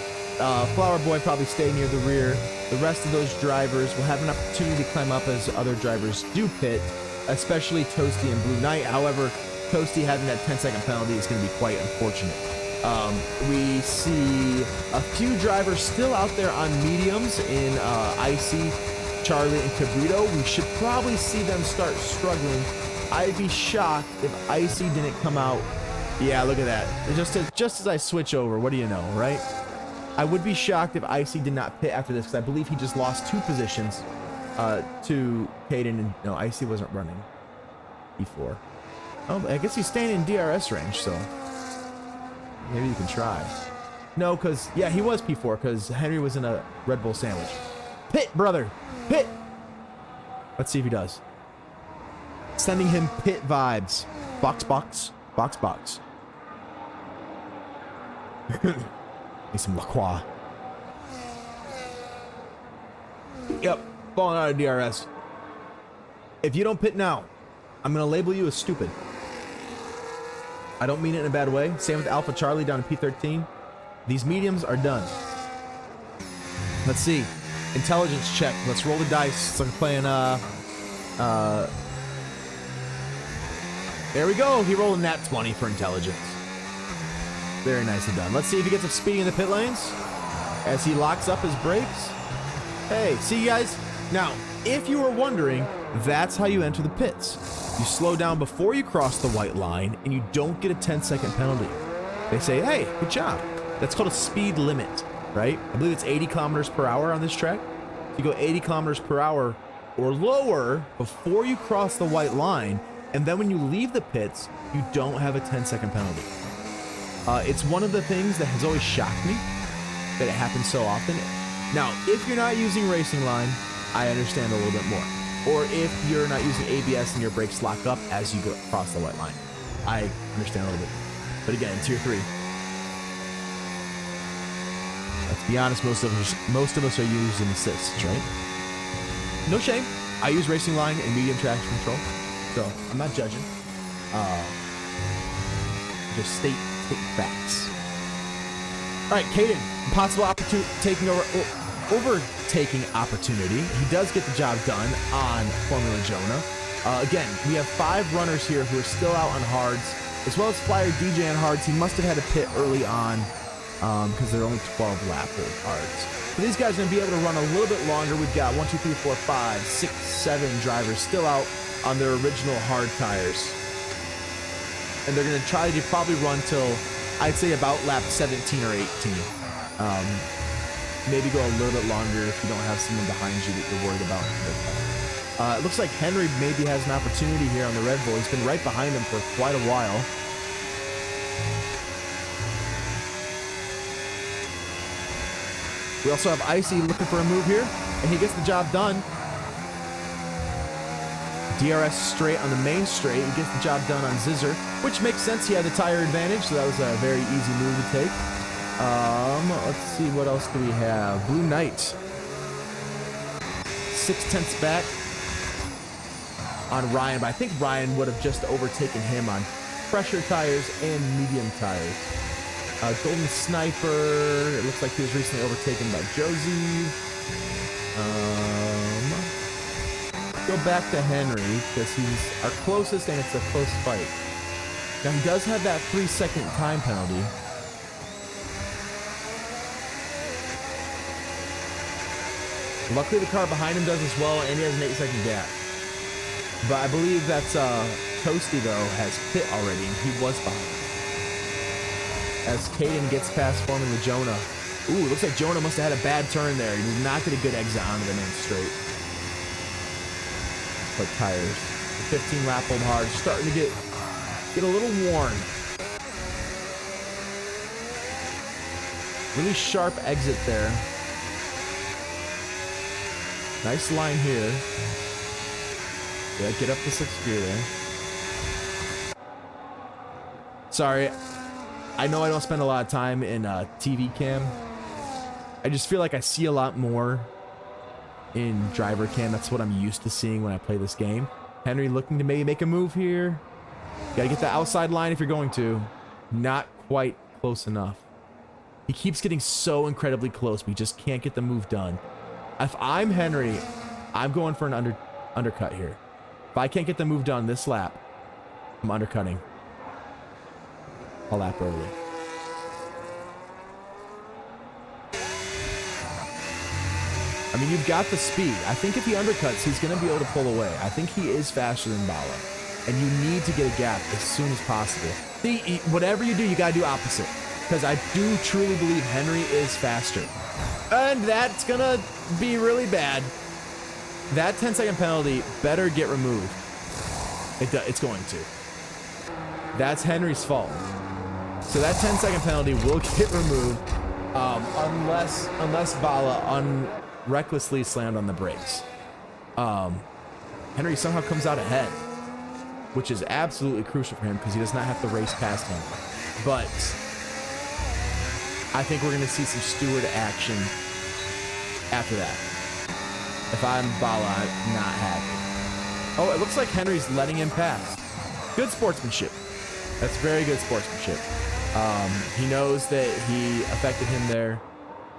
Flower Boy probably stay near the rear. The rest of those drivers will have an opportunity to climb up as other drivers do pit, especially Toasty and Blue Knight. However, Toasty having that 10-second penalty is going to be quite unfortunate. We see a few drivers still out there on mediums in Icy, Charlie, and Cabrito. We should probably see them start struggling. I'd be shocked if Icy didn't come out. Yeah, look at that. Just as I switch over, what do you know, right? I would be shocked if Icy did not pit after this because I believe he just lost 2 positions to Caden. And no, Icy wasn't running P4. Oh, I guess he's staying in DRS range, so maybe you can try. No, because, yeah, he was P4 because Henry was in a Red Bull sandwich. Pit, brother, pit. Let's see if he does. Sending him pit vibes. Box, box, box, box. Need some La Croix. Yep, falling out of DRS. If you don't pit now, I'm going to label you as stupid. I don't mean it in a bad way. Same with Alpha Charlie down to P13. These mediums are done. Let's see. Intelligence check. Let's roll the dice. It's like playing, there we go. He rolled a nat 20 for intelligence. Very nicely done. Let's see if he gets up speeding in the pit lanes as he locks up his brakes. Hey, see you guys? Now, if you were wondering, that's how you enter the pits. You slow down before you cross the white line and you don't get a 10-second penalty. They say, hey, good job. That's called a speed limit, right? I believe it's 80 kilometers per hour on this track. You go 80 kilometers per hour or lower before you cross the white line, and then when you leave the pits, you don't have a 10-second penalty. It's one of the things that has always shocked me that it happens so often. Now, if you're not using Racing Line, I understand a little bit more. Or if you're not using ABS and your brakes lock up as you go across the white line, I understand a little bit. But again, in Tier 3, let's be honest, most of us are using assists, right? No shame. I use Racing Line and medium traction control, so I'm not judging. Just state facts. All right, Caden, possible overtaking opportunity. He does get the job done on Formula Jonah. Again, we have 5 runners here who are still out on hards, as well as Flyer DJ on hards. He must have had a pit early on because they're only 12 lap old hards. So these guys are going to be able to run a little bit longer. We've got 1, 2, 3, 4, 5, 6, 7 drivers still out on their original hard tires. And they're going to try to probably run till, I'd say, about lap 17 or 18. Maybe go a little bit longer if you don't have someone behind you that you're worried about. It looks like Henry maybe has an opportunity here on the Red Bull. He's been right behind him for quite a while. We also have Icy looking for a move here, and he gets the job done. DRS straight on the main straight. He gets the job done on Zizzer, which makes sense. He had the tire advantage, so that was a very easy move to take. Let's see, what else do we have? Blue Knight. 6/10 back on Ryan, but I think Ryan would have just overtaken him on pressure tires and medium tires. Golden Sniper, it looks like he was recently overtaken by Josie. Go back to Henry because he's our closest and it's a close fight. Now he does have that 3-second time penalty. Luckily the car behind him does as well, and he has an 8-second gap. But I believe that's Toasty though has pit already and he was behind. As Caden gets past Formula Jonah. Ooh, looks like Jonah must have had a bad turn there. He did not get a good exit onto the main straight. But tires, the 15 lap old hard, starting to get a little worn. Really sharp exit there. Nice line here. Yeah, get up to 6th gear there. Sorry, I know I don't spend a lot of time in TV cam. I just feel like I see a lot more in driver cam. That's what I'm used to seeing when I play this game. Henry looking to maybe make a move here. Gotta get the outside line if you're going to. Not quite close enough. He keeps getting so incredibly close. We just can't get the move done. If I'm Henry, I'm going for an undercut here. If I can't get the move done this lap, I'm undercutting a lap early. I mean, you've got the speed. I think if he undercuts, he's going to be able to pull away. I think he is faster than Bala. And you need to get a gap as soon as possible. See, whatever you do, you got to do opposite. Because I do truly believe Henry is faster. And that's going to be really bad. That 10-second penalty better get removed. It's going to. That's Henry's fault. So that 10-second penalty will get removed unless Bala recklessly slammed on the brakes. Henry somehow comes out ahead, which is absolutely crucial for him because he does not have to race past him. But I think we're going to see some steward action after that. If I'm Bala, I'm not happy. Oh, it looks like Henry's letting him pass. Good sportsmanship. That's very good sportsmanship. He knows that he affected him there,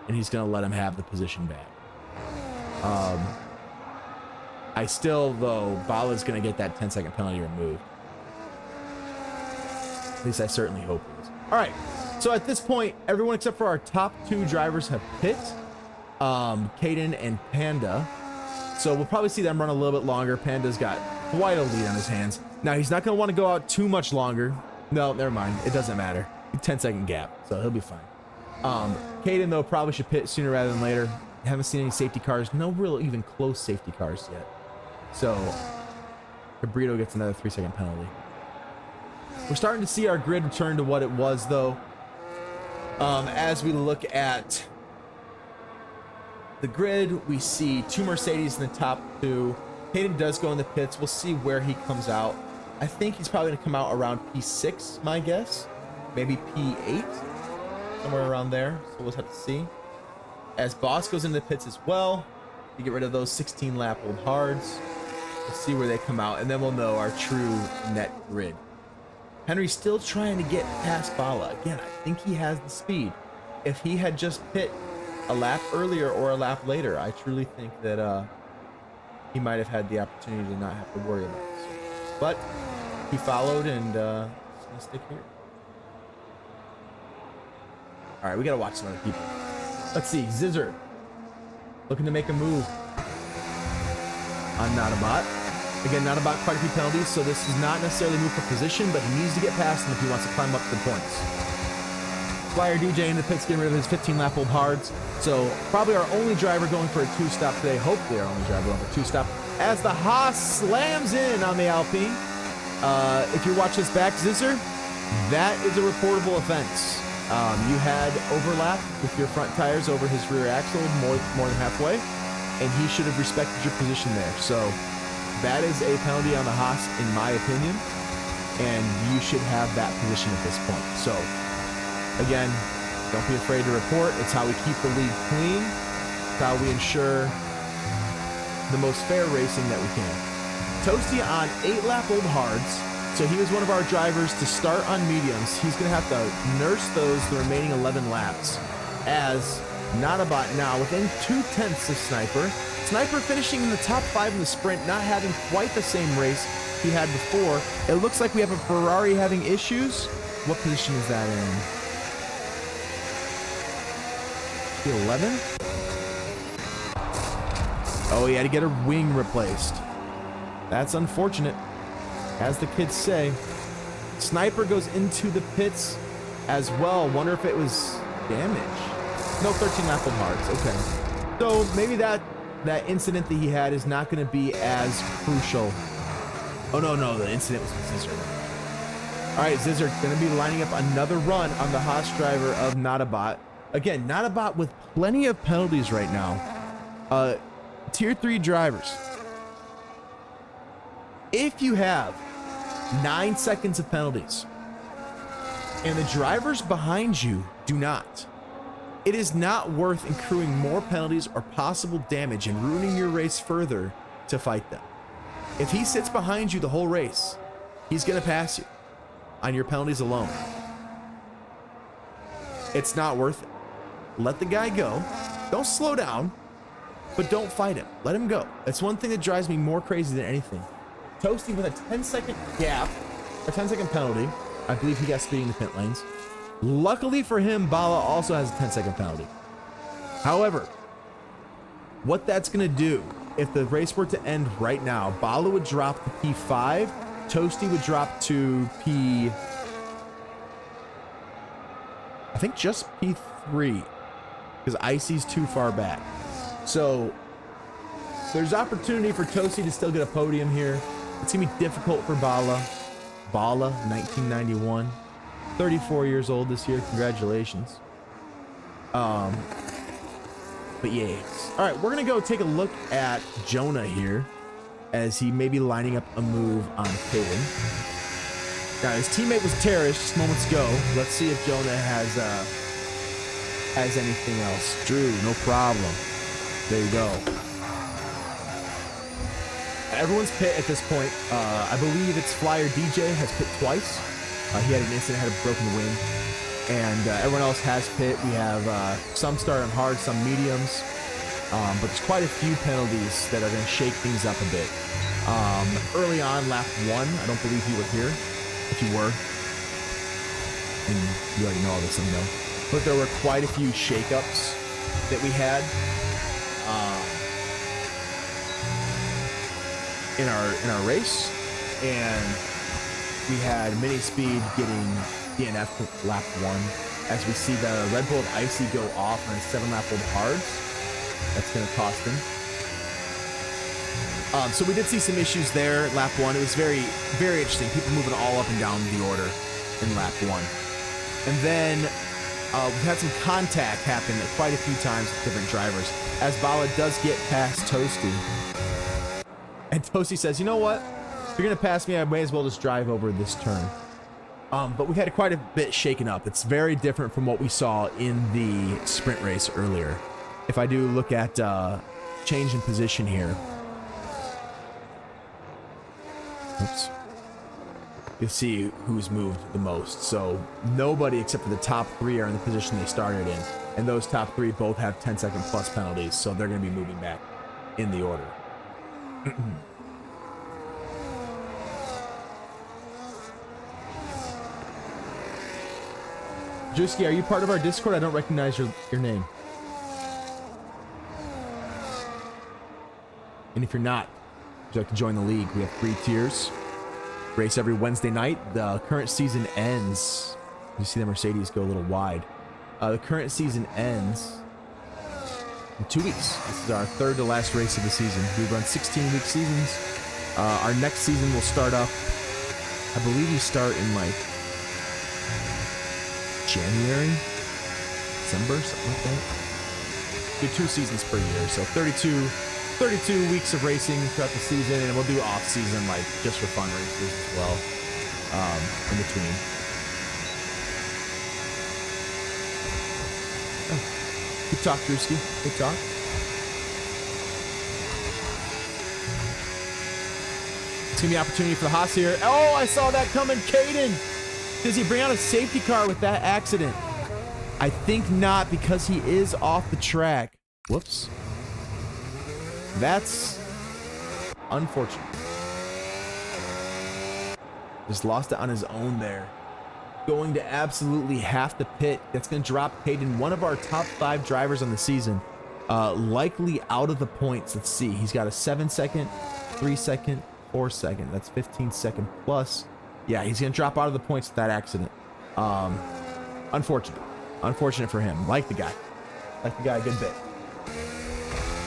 and he's going to let him have the position back. I still, though, Bala's going to get that 10-second penalty removed. At least I certainly hope it is. All right, so at this point, everyone except for our top 2 drivers have pit. Caden and Panda. So we'll probably see them run a little bit longer. Panda's got quite a lead on his hands. Now, he's not going to want to go out too much longer. No, never mind. It doesn't matter. 10-second gap, so he'll be fine. Caden, though, probably should pit sooner rather than later. Haven't seen any safety cars. No real even close safety cars yet. So, Cabrito gets another 3-second penalty. We're starting to see our grid return to what it was, though. As we look at the grid, we see 2 Mercedes in the top 2. Caden does go in the pits. We'll see where he comes out. I think he's probably going to come out around P6, my guess. Maybe P8, somewhere around there. So we'll have to see. As Boss goes into the pits as well, to get rid of those 16-lap old hards. We'll see where they come out, and then we'll know our true net grid. Henry's still trying to get past Bala. Again, I think he has the speed. If he had just pit a lap earlier or a lap later, I truly think that he might have had the opportunity to not have to worry about this. But he followed, and he's going to stick here. All right, we got to watch some other people. Let's see, Zizzer looking to make a move on Notabot. Again, Notabot quite a few penalties, so this is not necessarily a move for position, but he needs to get past him if he wants to climb up to the points. Flyer DJ in the pits getting rid of his 15-lap old hards, so probably our only driver going for a 2-stop today. Hopefully our only driver going for a 2-stop as the Haas slams in on the Alpine. If you watch this back, Zizzer, that is a reportable offense. You had overlap with your front tires over his rear axle more than halfway, and he should have respected your position there. So that is a penalty on the Haas, in my opinion, and you should have that position at this point. So again, don't be afraid to report. It's how we keep the league clean. It's how we ensure the most fair racing that we can. Toasty on 8-lap old hards. So he was one of our drivers to start on mediums. He's going to have to nurse those the remaining 11 laps. As Notabot now within 0.2 of Sniper. Sniper finishing in the top 5 in the sprint, not having quite the same race he had before. It looks like we have a Ferrari having issues. What position is that in? P11? Oh, he had to get a wing replaced. That's unfortunate. As the kids say, Sniper goes into the pits as well. Wonder if it was damage. No, 13-lap old hards. Okay. So maybe that incident that he had is not going to be as crucial. Oh, no, the incident was with Zizzer. All right, Zizzer going to be lining up another run on the Haas driver of Notabot. Again, not a bot with plenty of penalties right now. Tier 3 drivers. If you have 9 seconds of penalties and the drivers behind you do not, it is not worth accruing more penalties or possible damage and ruining your race further to fight them. If he sits behind you the whole race, he's going to pass you on your penalties alone. It's not worth it. Let the guy go. Don't slow down, but don't fight him. Let him go. That's one thing that drives me more crazy than anything. Toasty with a 10-second gap, a 10-second penalty. I believe he got speeding in the pit lanes. Luckily for him, Bala also has a 10-second penalty. However, what that's going to do, if the race were to end right now, Bala would drop to P5, Toasty would drop to I think just P3, because Icy's too far back. So there's opportunity for Toasty to still get a podium here. It's gonna be difficult for Bala. Bala, 1991, 34 years old this year. Congratulations. But yeah. All right, we're gonna go take a look at Jonah here, as he may be lining up a move on Caden. Now, his teammate was Terrace just moments ago. Let's see if Jonah has anything else. Drew, no problem. There you go. Everyone's pit at this point. I believe it's Flyer DJ has pit twice. He had an incident, had a broken wing. And everyone else has pit. We have some start on hard, some mediums. But there's quite a few penalties that are going to shake things up a bit. Early on, lap 1, I don't believe you were here. If you were, and you already know all this, let me know. But there were quite a few shakeups that we had in our race, and we had Mini Speed getting DNF to lap 1. As we see the Red Bull of Icy go off on a 7-lap old hards, that's going to cost him. So we did see some issues there at lap 1. It was very, very interesting. People moving all up and down the order in lap 1. And then we've had some contact happen quite a few times with different drivers, as Bala does get past Toasty. And Toasty says, you know what? If you're going to pass me, I may as well just drive over this turn. But we've had quite a bit shaken up. It's very different from what we saw in the sprint race earlier. If I do look at change in position here, oops, you'll see who's moved the most. So nobody except for the top 3 are in the position they started in. And those top 3 both have 10-second plus penalties, so they're going to be moving back in the order. Drewski, are you part of our Discord? I don't recognize your name. And if you're not, would you like to join the league? We have 3 tiers. Race every Wednesday night. The current season ends. You see the Mercedes go a little wide. The current season ends in 2 weeks. This is our 3rd to last race of the season. We run 16-week seasons. Our next season will start up, I believe we start in like January, December, something like that. Do 2 seasons per year, so 32 weeks of racing throughout the season, and we'll do off season, like just for fun races as well, in between. Oh. Good talk, Drewski. Good talk. It's gonna be an opportunity for the Haas here. Oh, I saw that coming, Caden. Does he bring out a safety car with that accident? I think not, because he is off the track. Whoops. That's unfortunate. Just lost it on his own there. Going to absolutely have to pit. That's going to drop Caden, one of our top 5 drivers on the season, likely out of the points. Let's see. He's got a 7-second, 3-second, 4-second. That's 15-second plus. Yeah, he's going to drop out of the points with that accident. Unfortunate. Unfortunate for him. Like the guy. Like the guy a good bit.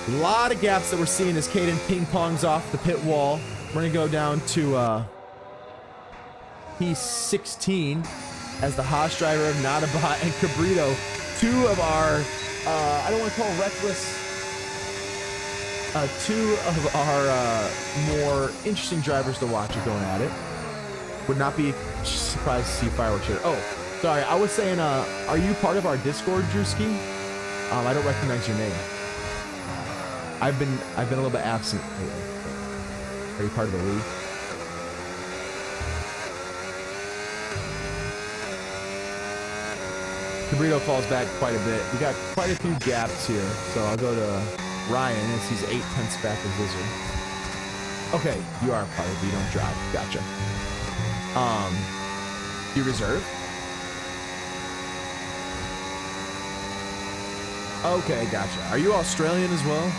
A lot of gaps that we're seeing as Caden ping-pongs off the pit wall. We're going to go down to P16 as the Haas driver of Nadabot and Cabrito two of our, I don't want to call reckless, two of our more interesting drivers to watch are going at it. Would not be surprised to see fireworks here. Oh, sorry, I was saying, are you part of our Discord, Drewski? I don't recognize your name. I've been a little bit absent lately. Are you part of the league? Cabrito falls back quite a bit. We got quite a few gaps here, so I'll go to Ryan as he's 8/10 back of Zizzer. Okay, you are part of it, you don't drive. Gotcha. You reserve? Okay, gotcha. Are you Australian as well?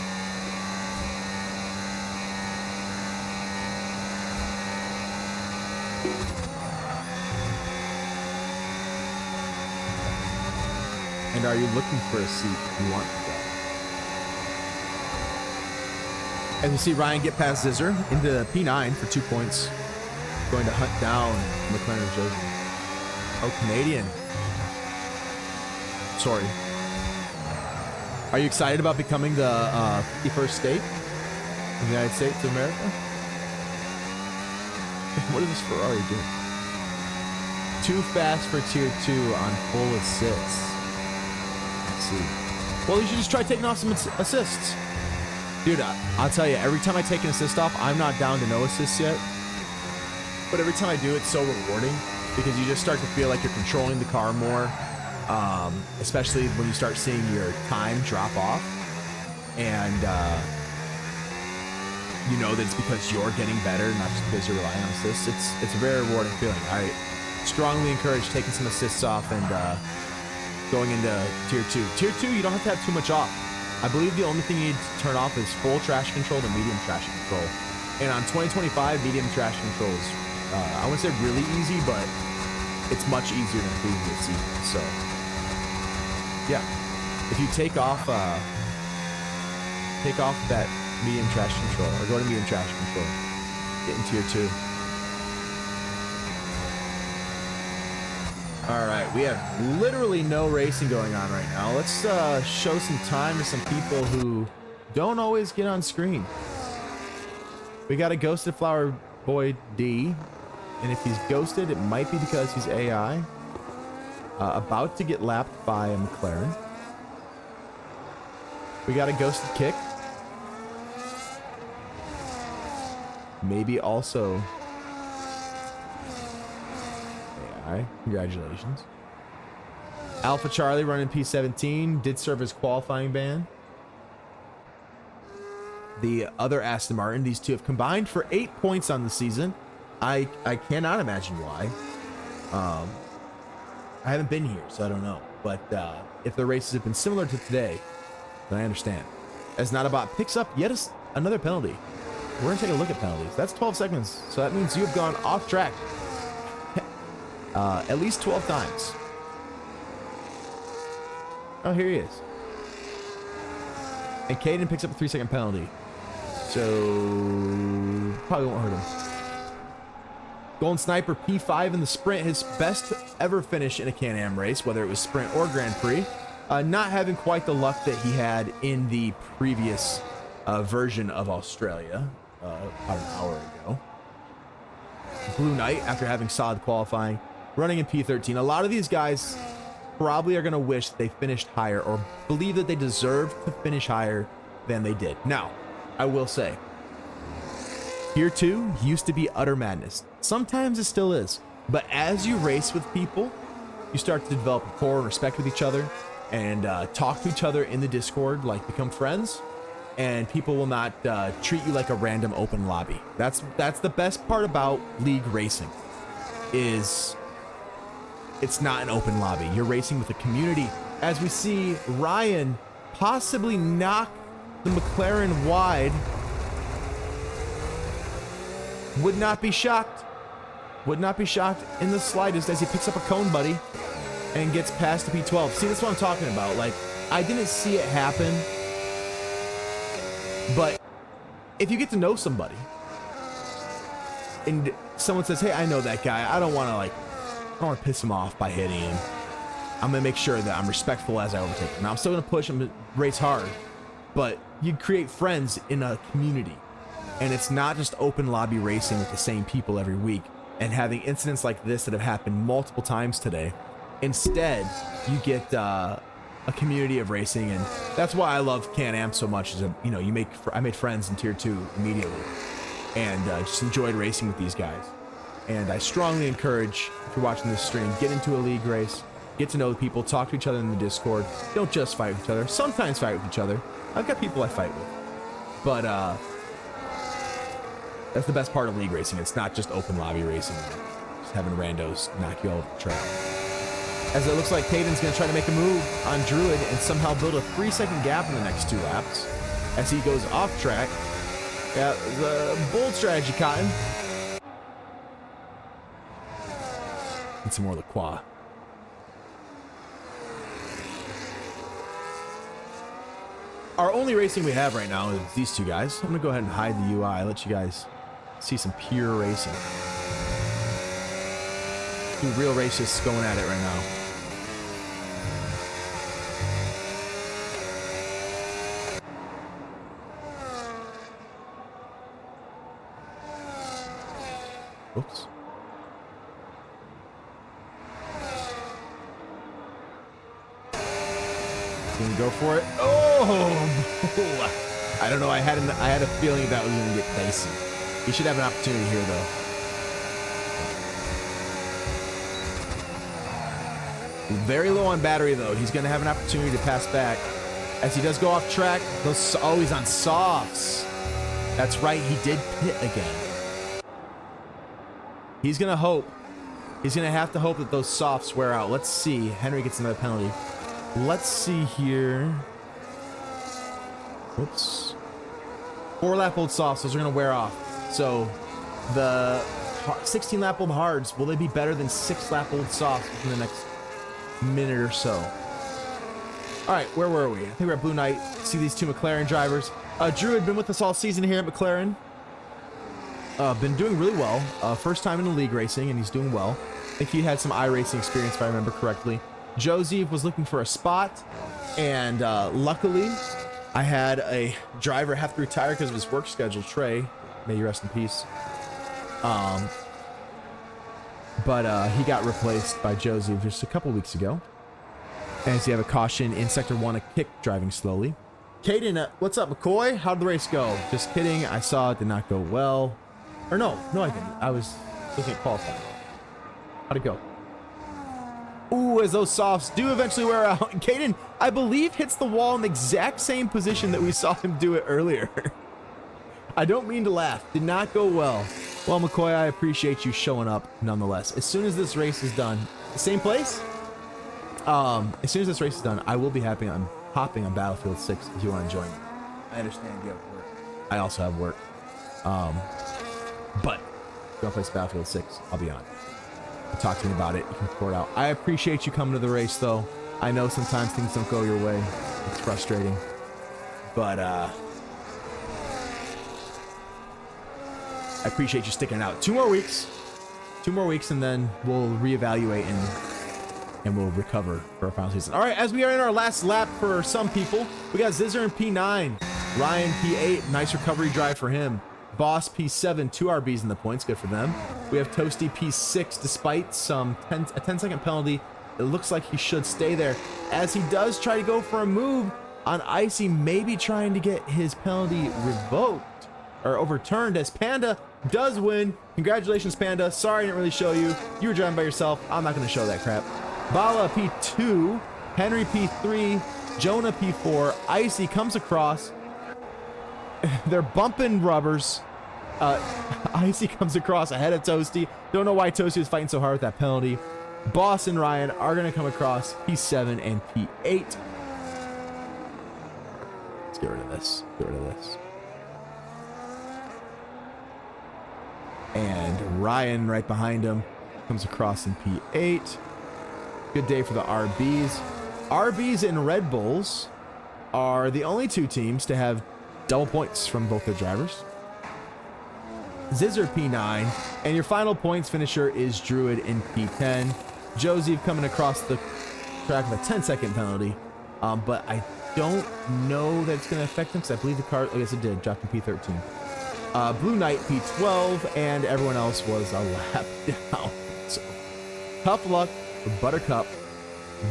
And are you looking for a seat you want to go? As you see Ryan get past Zizzer into P9 for 2 points. Going to hunt down McLaren Josie. Oh, Canadian. Sorry. Are you excited about becoming the 51st state in the United States of America? What is this Ferrari doing? Too fast for tier 2 on full assists. Let's see. Well, you should just try taking off some assists. Dude, I'll tell you, every time I take an assist off, I'm not down to no assists yet. But every time I do, it's so rewarding because you just start to feel like you're controlling the car more. Especially when you start seeing your time drop off. And you know that it's because you're getting better, not just because you're relying on assists. It's a very rewarding feeling. I strongly encourage taking some assists off and going into tier 2. Tier 2, you don't have to have too much off. I believe the only thing you need to turn off is full traction control and medium traction control. And on 2025, medium traction control is, I wouldn't say really easy, but it's much easier than previous seasons. So, yeah, if you take off that medium traction control, or go to medium traction control, get in tier 2. All right, we have literally no racing going on right now. Let's show some time to some people who don't always get on screen. We got a ghosted Flower Boy D, and if he's ghosted, it might be because he's AI. About to get lapped by a McLaren. We got a ghosted Kick. Maybe also AI. Congratulations. Alpha Charlie running P17 did serve as qualifying ban. The other Aston Martin, these two have combined for 8 points on the season. I cannot imagine why. I haven't been here, so I don't know. But if the races have been similar to today, then I understand. As Notabot picks up yet another penalty. We're going to take a look at penalties. That's 12 seconds, so that means you have gone off track at least 12 times. Oh, here he is. And Caden picks up a 3-second penalty. So, probably won't hurt him. Golden Sniper P5 in the sprint, his best ever finish in a Can-Am race, whether it was sprint or Grand Prix. Not having quite the luck that he had in the previous version of Australia about an hour ago. Blue Knight, after having solid qualifying, running in P13. A lot of these guys probably are going to wish they finished higher or believe that they deserve to finish higher than they did. Now, I will say, Tier 2 used to be utter madness. Sometimes it still is. But as you race with people, you start to develop rapport and respect with each other and talk to each other in the Discord, like become friends, and people will not treat you like a random open lobby. That's the best part about League racing, is it's not an open lobby. You're racing with a community. As we see Ryan possibly knock the McLaren wide, would not be shocked. Would not be shocked in the slightest as he picks up a cone buddy and gets past the P12. See, that's what I'm talking about. Like, I didn't see it happen, but if you get to know somebody and someone says, hey, I know that guy, I don't want to piss him off by hitting him. I'm gonna make sure that I'm respectful as I overtake them. Now I'm still gonna push and race hard, but you create friends in a community, and it's not just open lobby racing with the same people every week and having incidents like this that have happened multiple times today. Instead, you get a community of racing, and that's why I love Can-Am so much. Is that, you know, I made friends in Tier 2 immediately, and just enjoyed racing with these guys. And I strongly encourage, if you're watching this stream, get into a league race, get to know the people, talk to each other in the Discord. Don't just fight with each other. Sometimes fight with each other. I've got people I fight with, but that's the best part of league racing. It's not just open lobby racing, just having randos knock you all over the track. As it looks like Caden's going to try to make a move on Druid and somehow build a 3-second gap in the next 2 laps as he goes off track. Yeah, the bold strategy, Cotton. And some more LaCroix. Our only racing we have right now is these two guys. I'm going to go ahead and hide the UI, let you guys see some pure racing. 2 real racists going at it right now. Oops. Gonna go for it. Oh! I don't know. I had a feeling that was gonna get dicey. He should have an opportunity here, though. He's very low on battery, though. He's gonna have an opportunity to pass back as he does go off track. He's on softs. That's right. He did pit again. He's gonna hope. He's gonna have to hope that those softs wear out. Let's see. Henry gets another penalty. Let's see here. Whoops. 4 lap old softs. Those are gonna wear off. So the 16 lap old hards, will they be better than 6 lap old softs in the next minute or so? All right, where were we? I think we're at Blue Knight. See these 2 McLaren drivers. Drew had been with us all season here at McLaren. Been doing really well. First time in the league racing, and he's doing well. I think he had some iRacing experience, if I remember correctly. Joseph was looking for a spot, and luckily, I had a driver have to retire because of his work schedule. Trey, may you rest in peace. But he got replaced by Joseph just a couple weeks ago. As you have a caution in Sector 1, a kick driving slowly. Caden, what's up, McCoy? How'd the race go? Just kidding. I saw it did not go well. Or no, I didn't. I was looking at qualifying. How'd it go? Ooh, as those softs do eventually wear out. Caden, I believe, hits the wall in the exact same position that we saw him do it earlier. I don't mean to laugh. Did not go well. Well, McCoy, I appreciate you showing up nonetheless. As soon as this race is done, same place? As soon as this race is done, I will be hopping on Battlefield 6 if you want to join me. I understand you have work. I also have work. But if you want to play Battlefield 6, I'll be on. Talk to me about it. You can record out. I appreciate you coming to the race, though. I know sometimes things don't go your way. It's frustrating. But I appreciate you sticking out. 2 more weeks. 2 more weeks, and then we'll reevaluate and we'll recover for our final season. All right, as we are in our last lap for some people, we got Zizzer in P9, Ryan P8, nice recovery drive for him. Boss P7, 2 RBs in the points, good for them. We have Toasty P6, despite a 10-second penalty. It looks like he should stay there, as he does try to go for a move on Icy, maybe trying to get his penalty revoked or overturned, as Panda does win. Congratulations, Panda. Sorry I didn't really show you. You were driving by yourself. I'm not going to show that crap. Bala P2, Henry P3, Jonah P4. Icy comes across. They're bumping rubbers. Icy comes across ahead of Toasty. Don't know why Toasty was fighting so hard with that penalty. Boss and Ryan are going to come across P7 and P8. Let's get rid of this. Get rid of this. And Ryan right behind him comes across in P8. Good day for the RBs. RBs and Red Bulls are the only 2 teams to have double points from both their drivers. Zizzer P9, and your final points finisher is Druid in P10. Joseph coming across the track of a 10-second penalty, but I don't know that it's going to affect him because I believe the car, I guess it did, dropped in P13. Blue Knight P12, and everyone else was a lap down. So tough luck for Buttercup.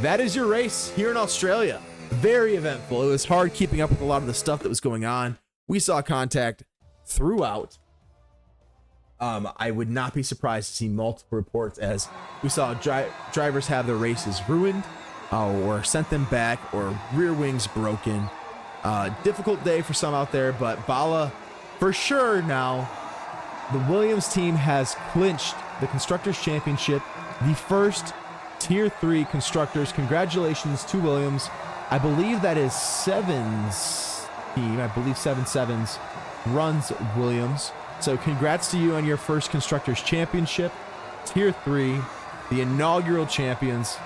That is your race here in Australia. Very eventful. It was hard keeping up with a lot of the stuff that was going on. We saw contact throughout. I would not be surprised to see multiple reports as we saw drivers have their races ruined or sent them back or rear wings broken. Difficult day for some out there, but Bala, for sure now, the Williams team has clinched the Constructors' Championship, the first Tier 3 Constructors. Congratulations to Williams. I believe that is Seven's team. I believe 7-7s runs Williams. So congrats to you on your first Constructors Championship. Tier 3, the inaugural champions.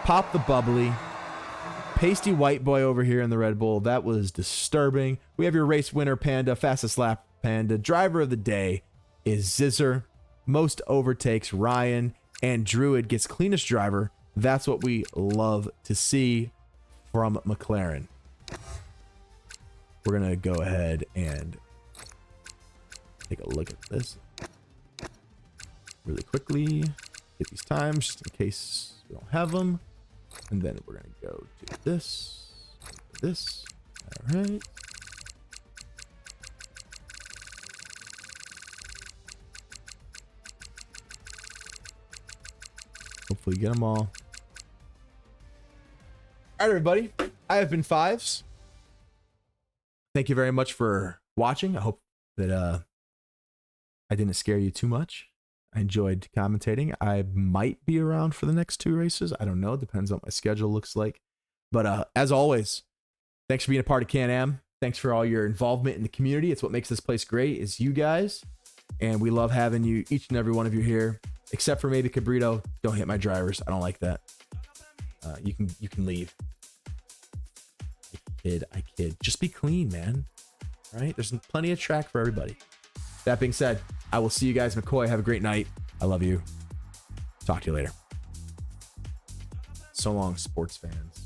Pop the bubbly. Pasty white boy over here in the Red Bull. That was disturbing. We have your race winner, Panda. Fastest lap, Panda. Driver of the day is Zizzer. Most overtakes, Ryan. And Druid gets cleanest driver. That's what we love to see from McLaren. We're going to go ahead and take a look at this really quickly. Get these times just in case we don't have them. And then we're going to go to this. All right. Hopefully get them all. All right, everybody. I have been Fives. Thank you very much for watching. I hope that I didn't scare you too much. I enjoyed commentating. I might be around for the next 2 races. I don't know. Depends on what my schedule looks like. But as always, thanks for being a part of Can-Am. Thanks for all your involvement in the community. It's what makes this place great is you guys. And we love having you, each and every one of you here. Except for maybe Cabrito. Don't hit my drivers. I don't like that. You can leave. I kid. Just be clean, man. All right? There's plenty of track for everybody. That being said, I will see you guys, McCoy. Have a great night. I love you. Talk to you later. So long, sports fans.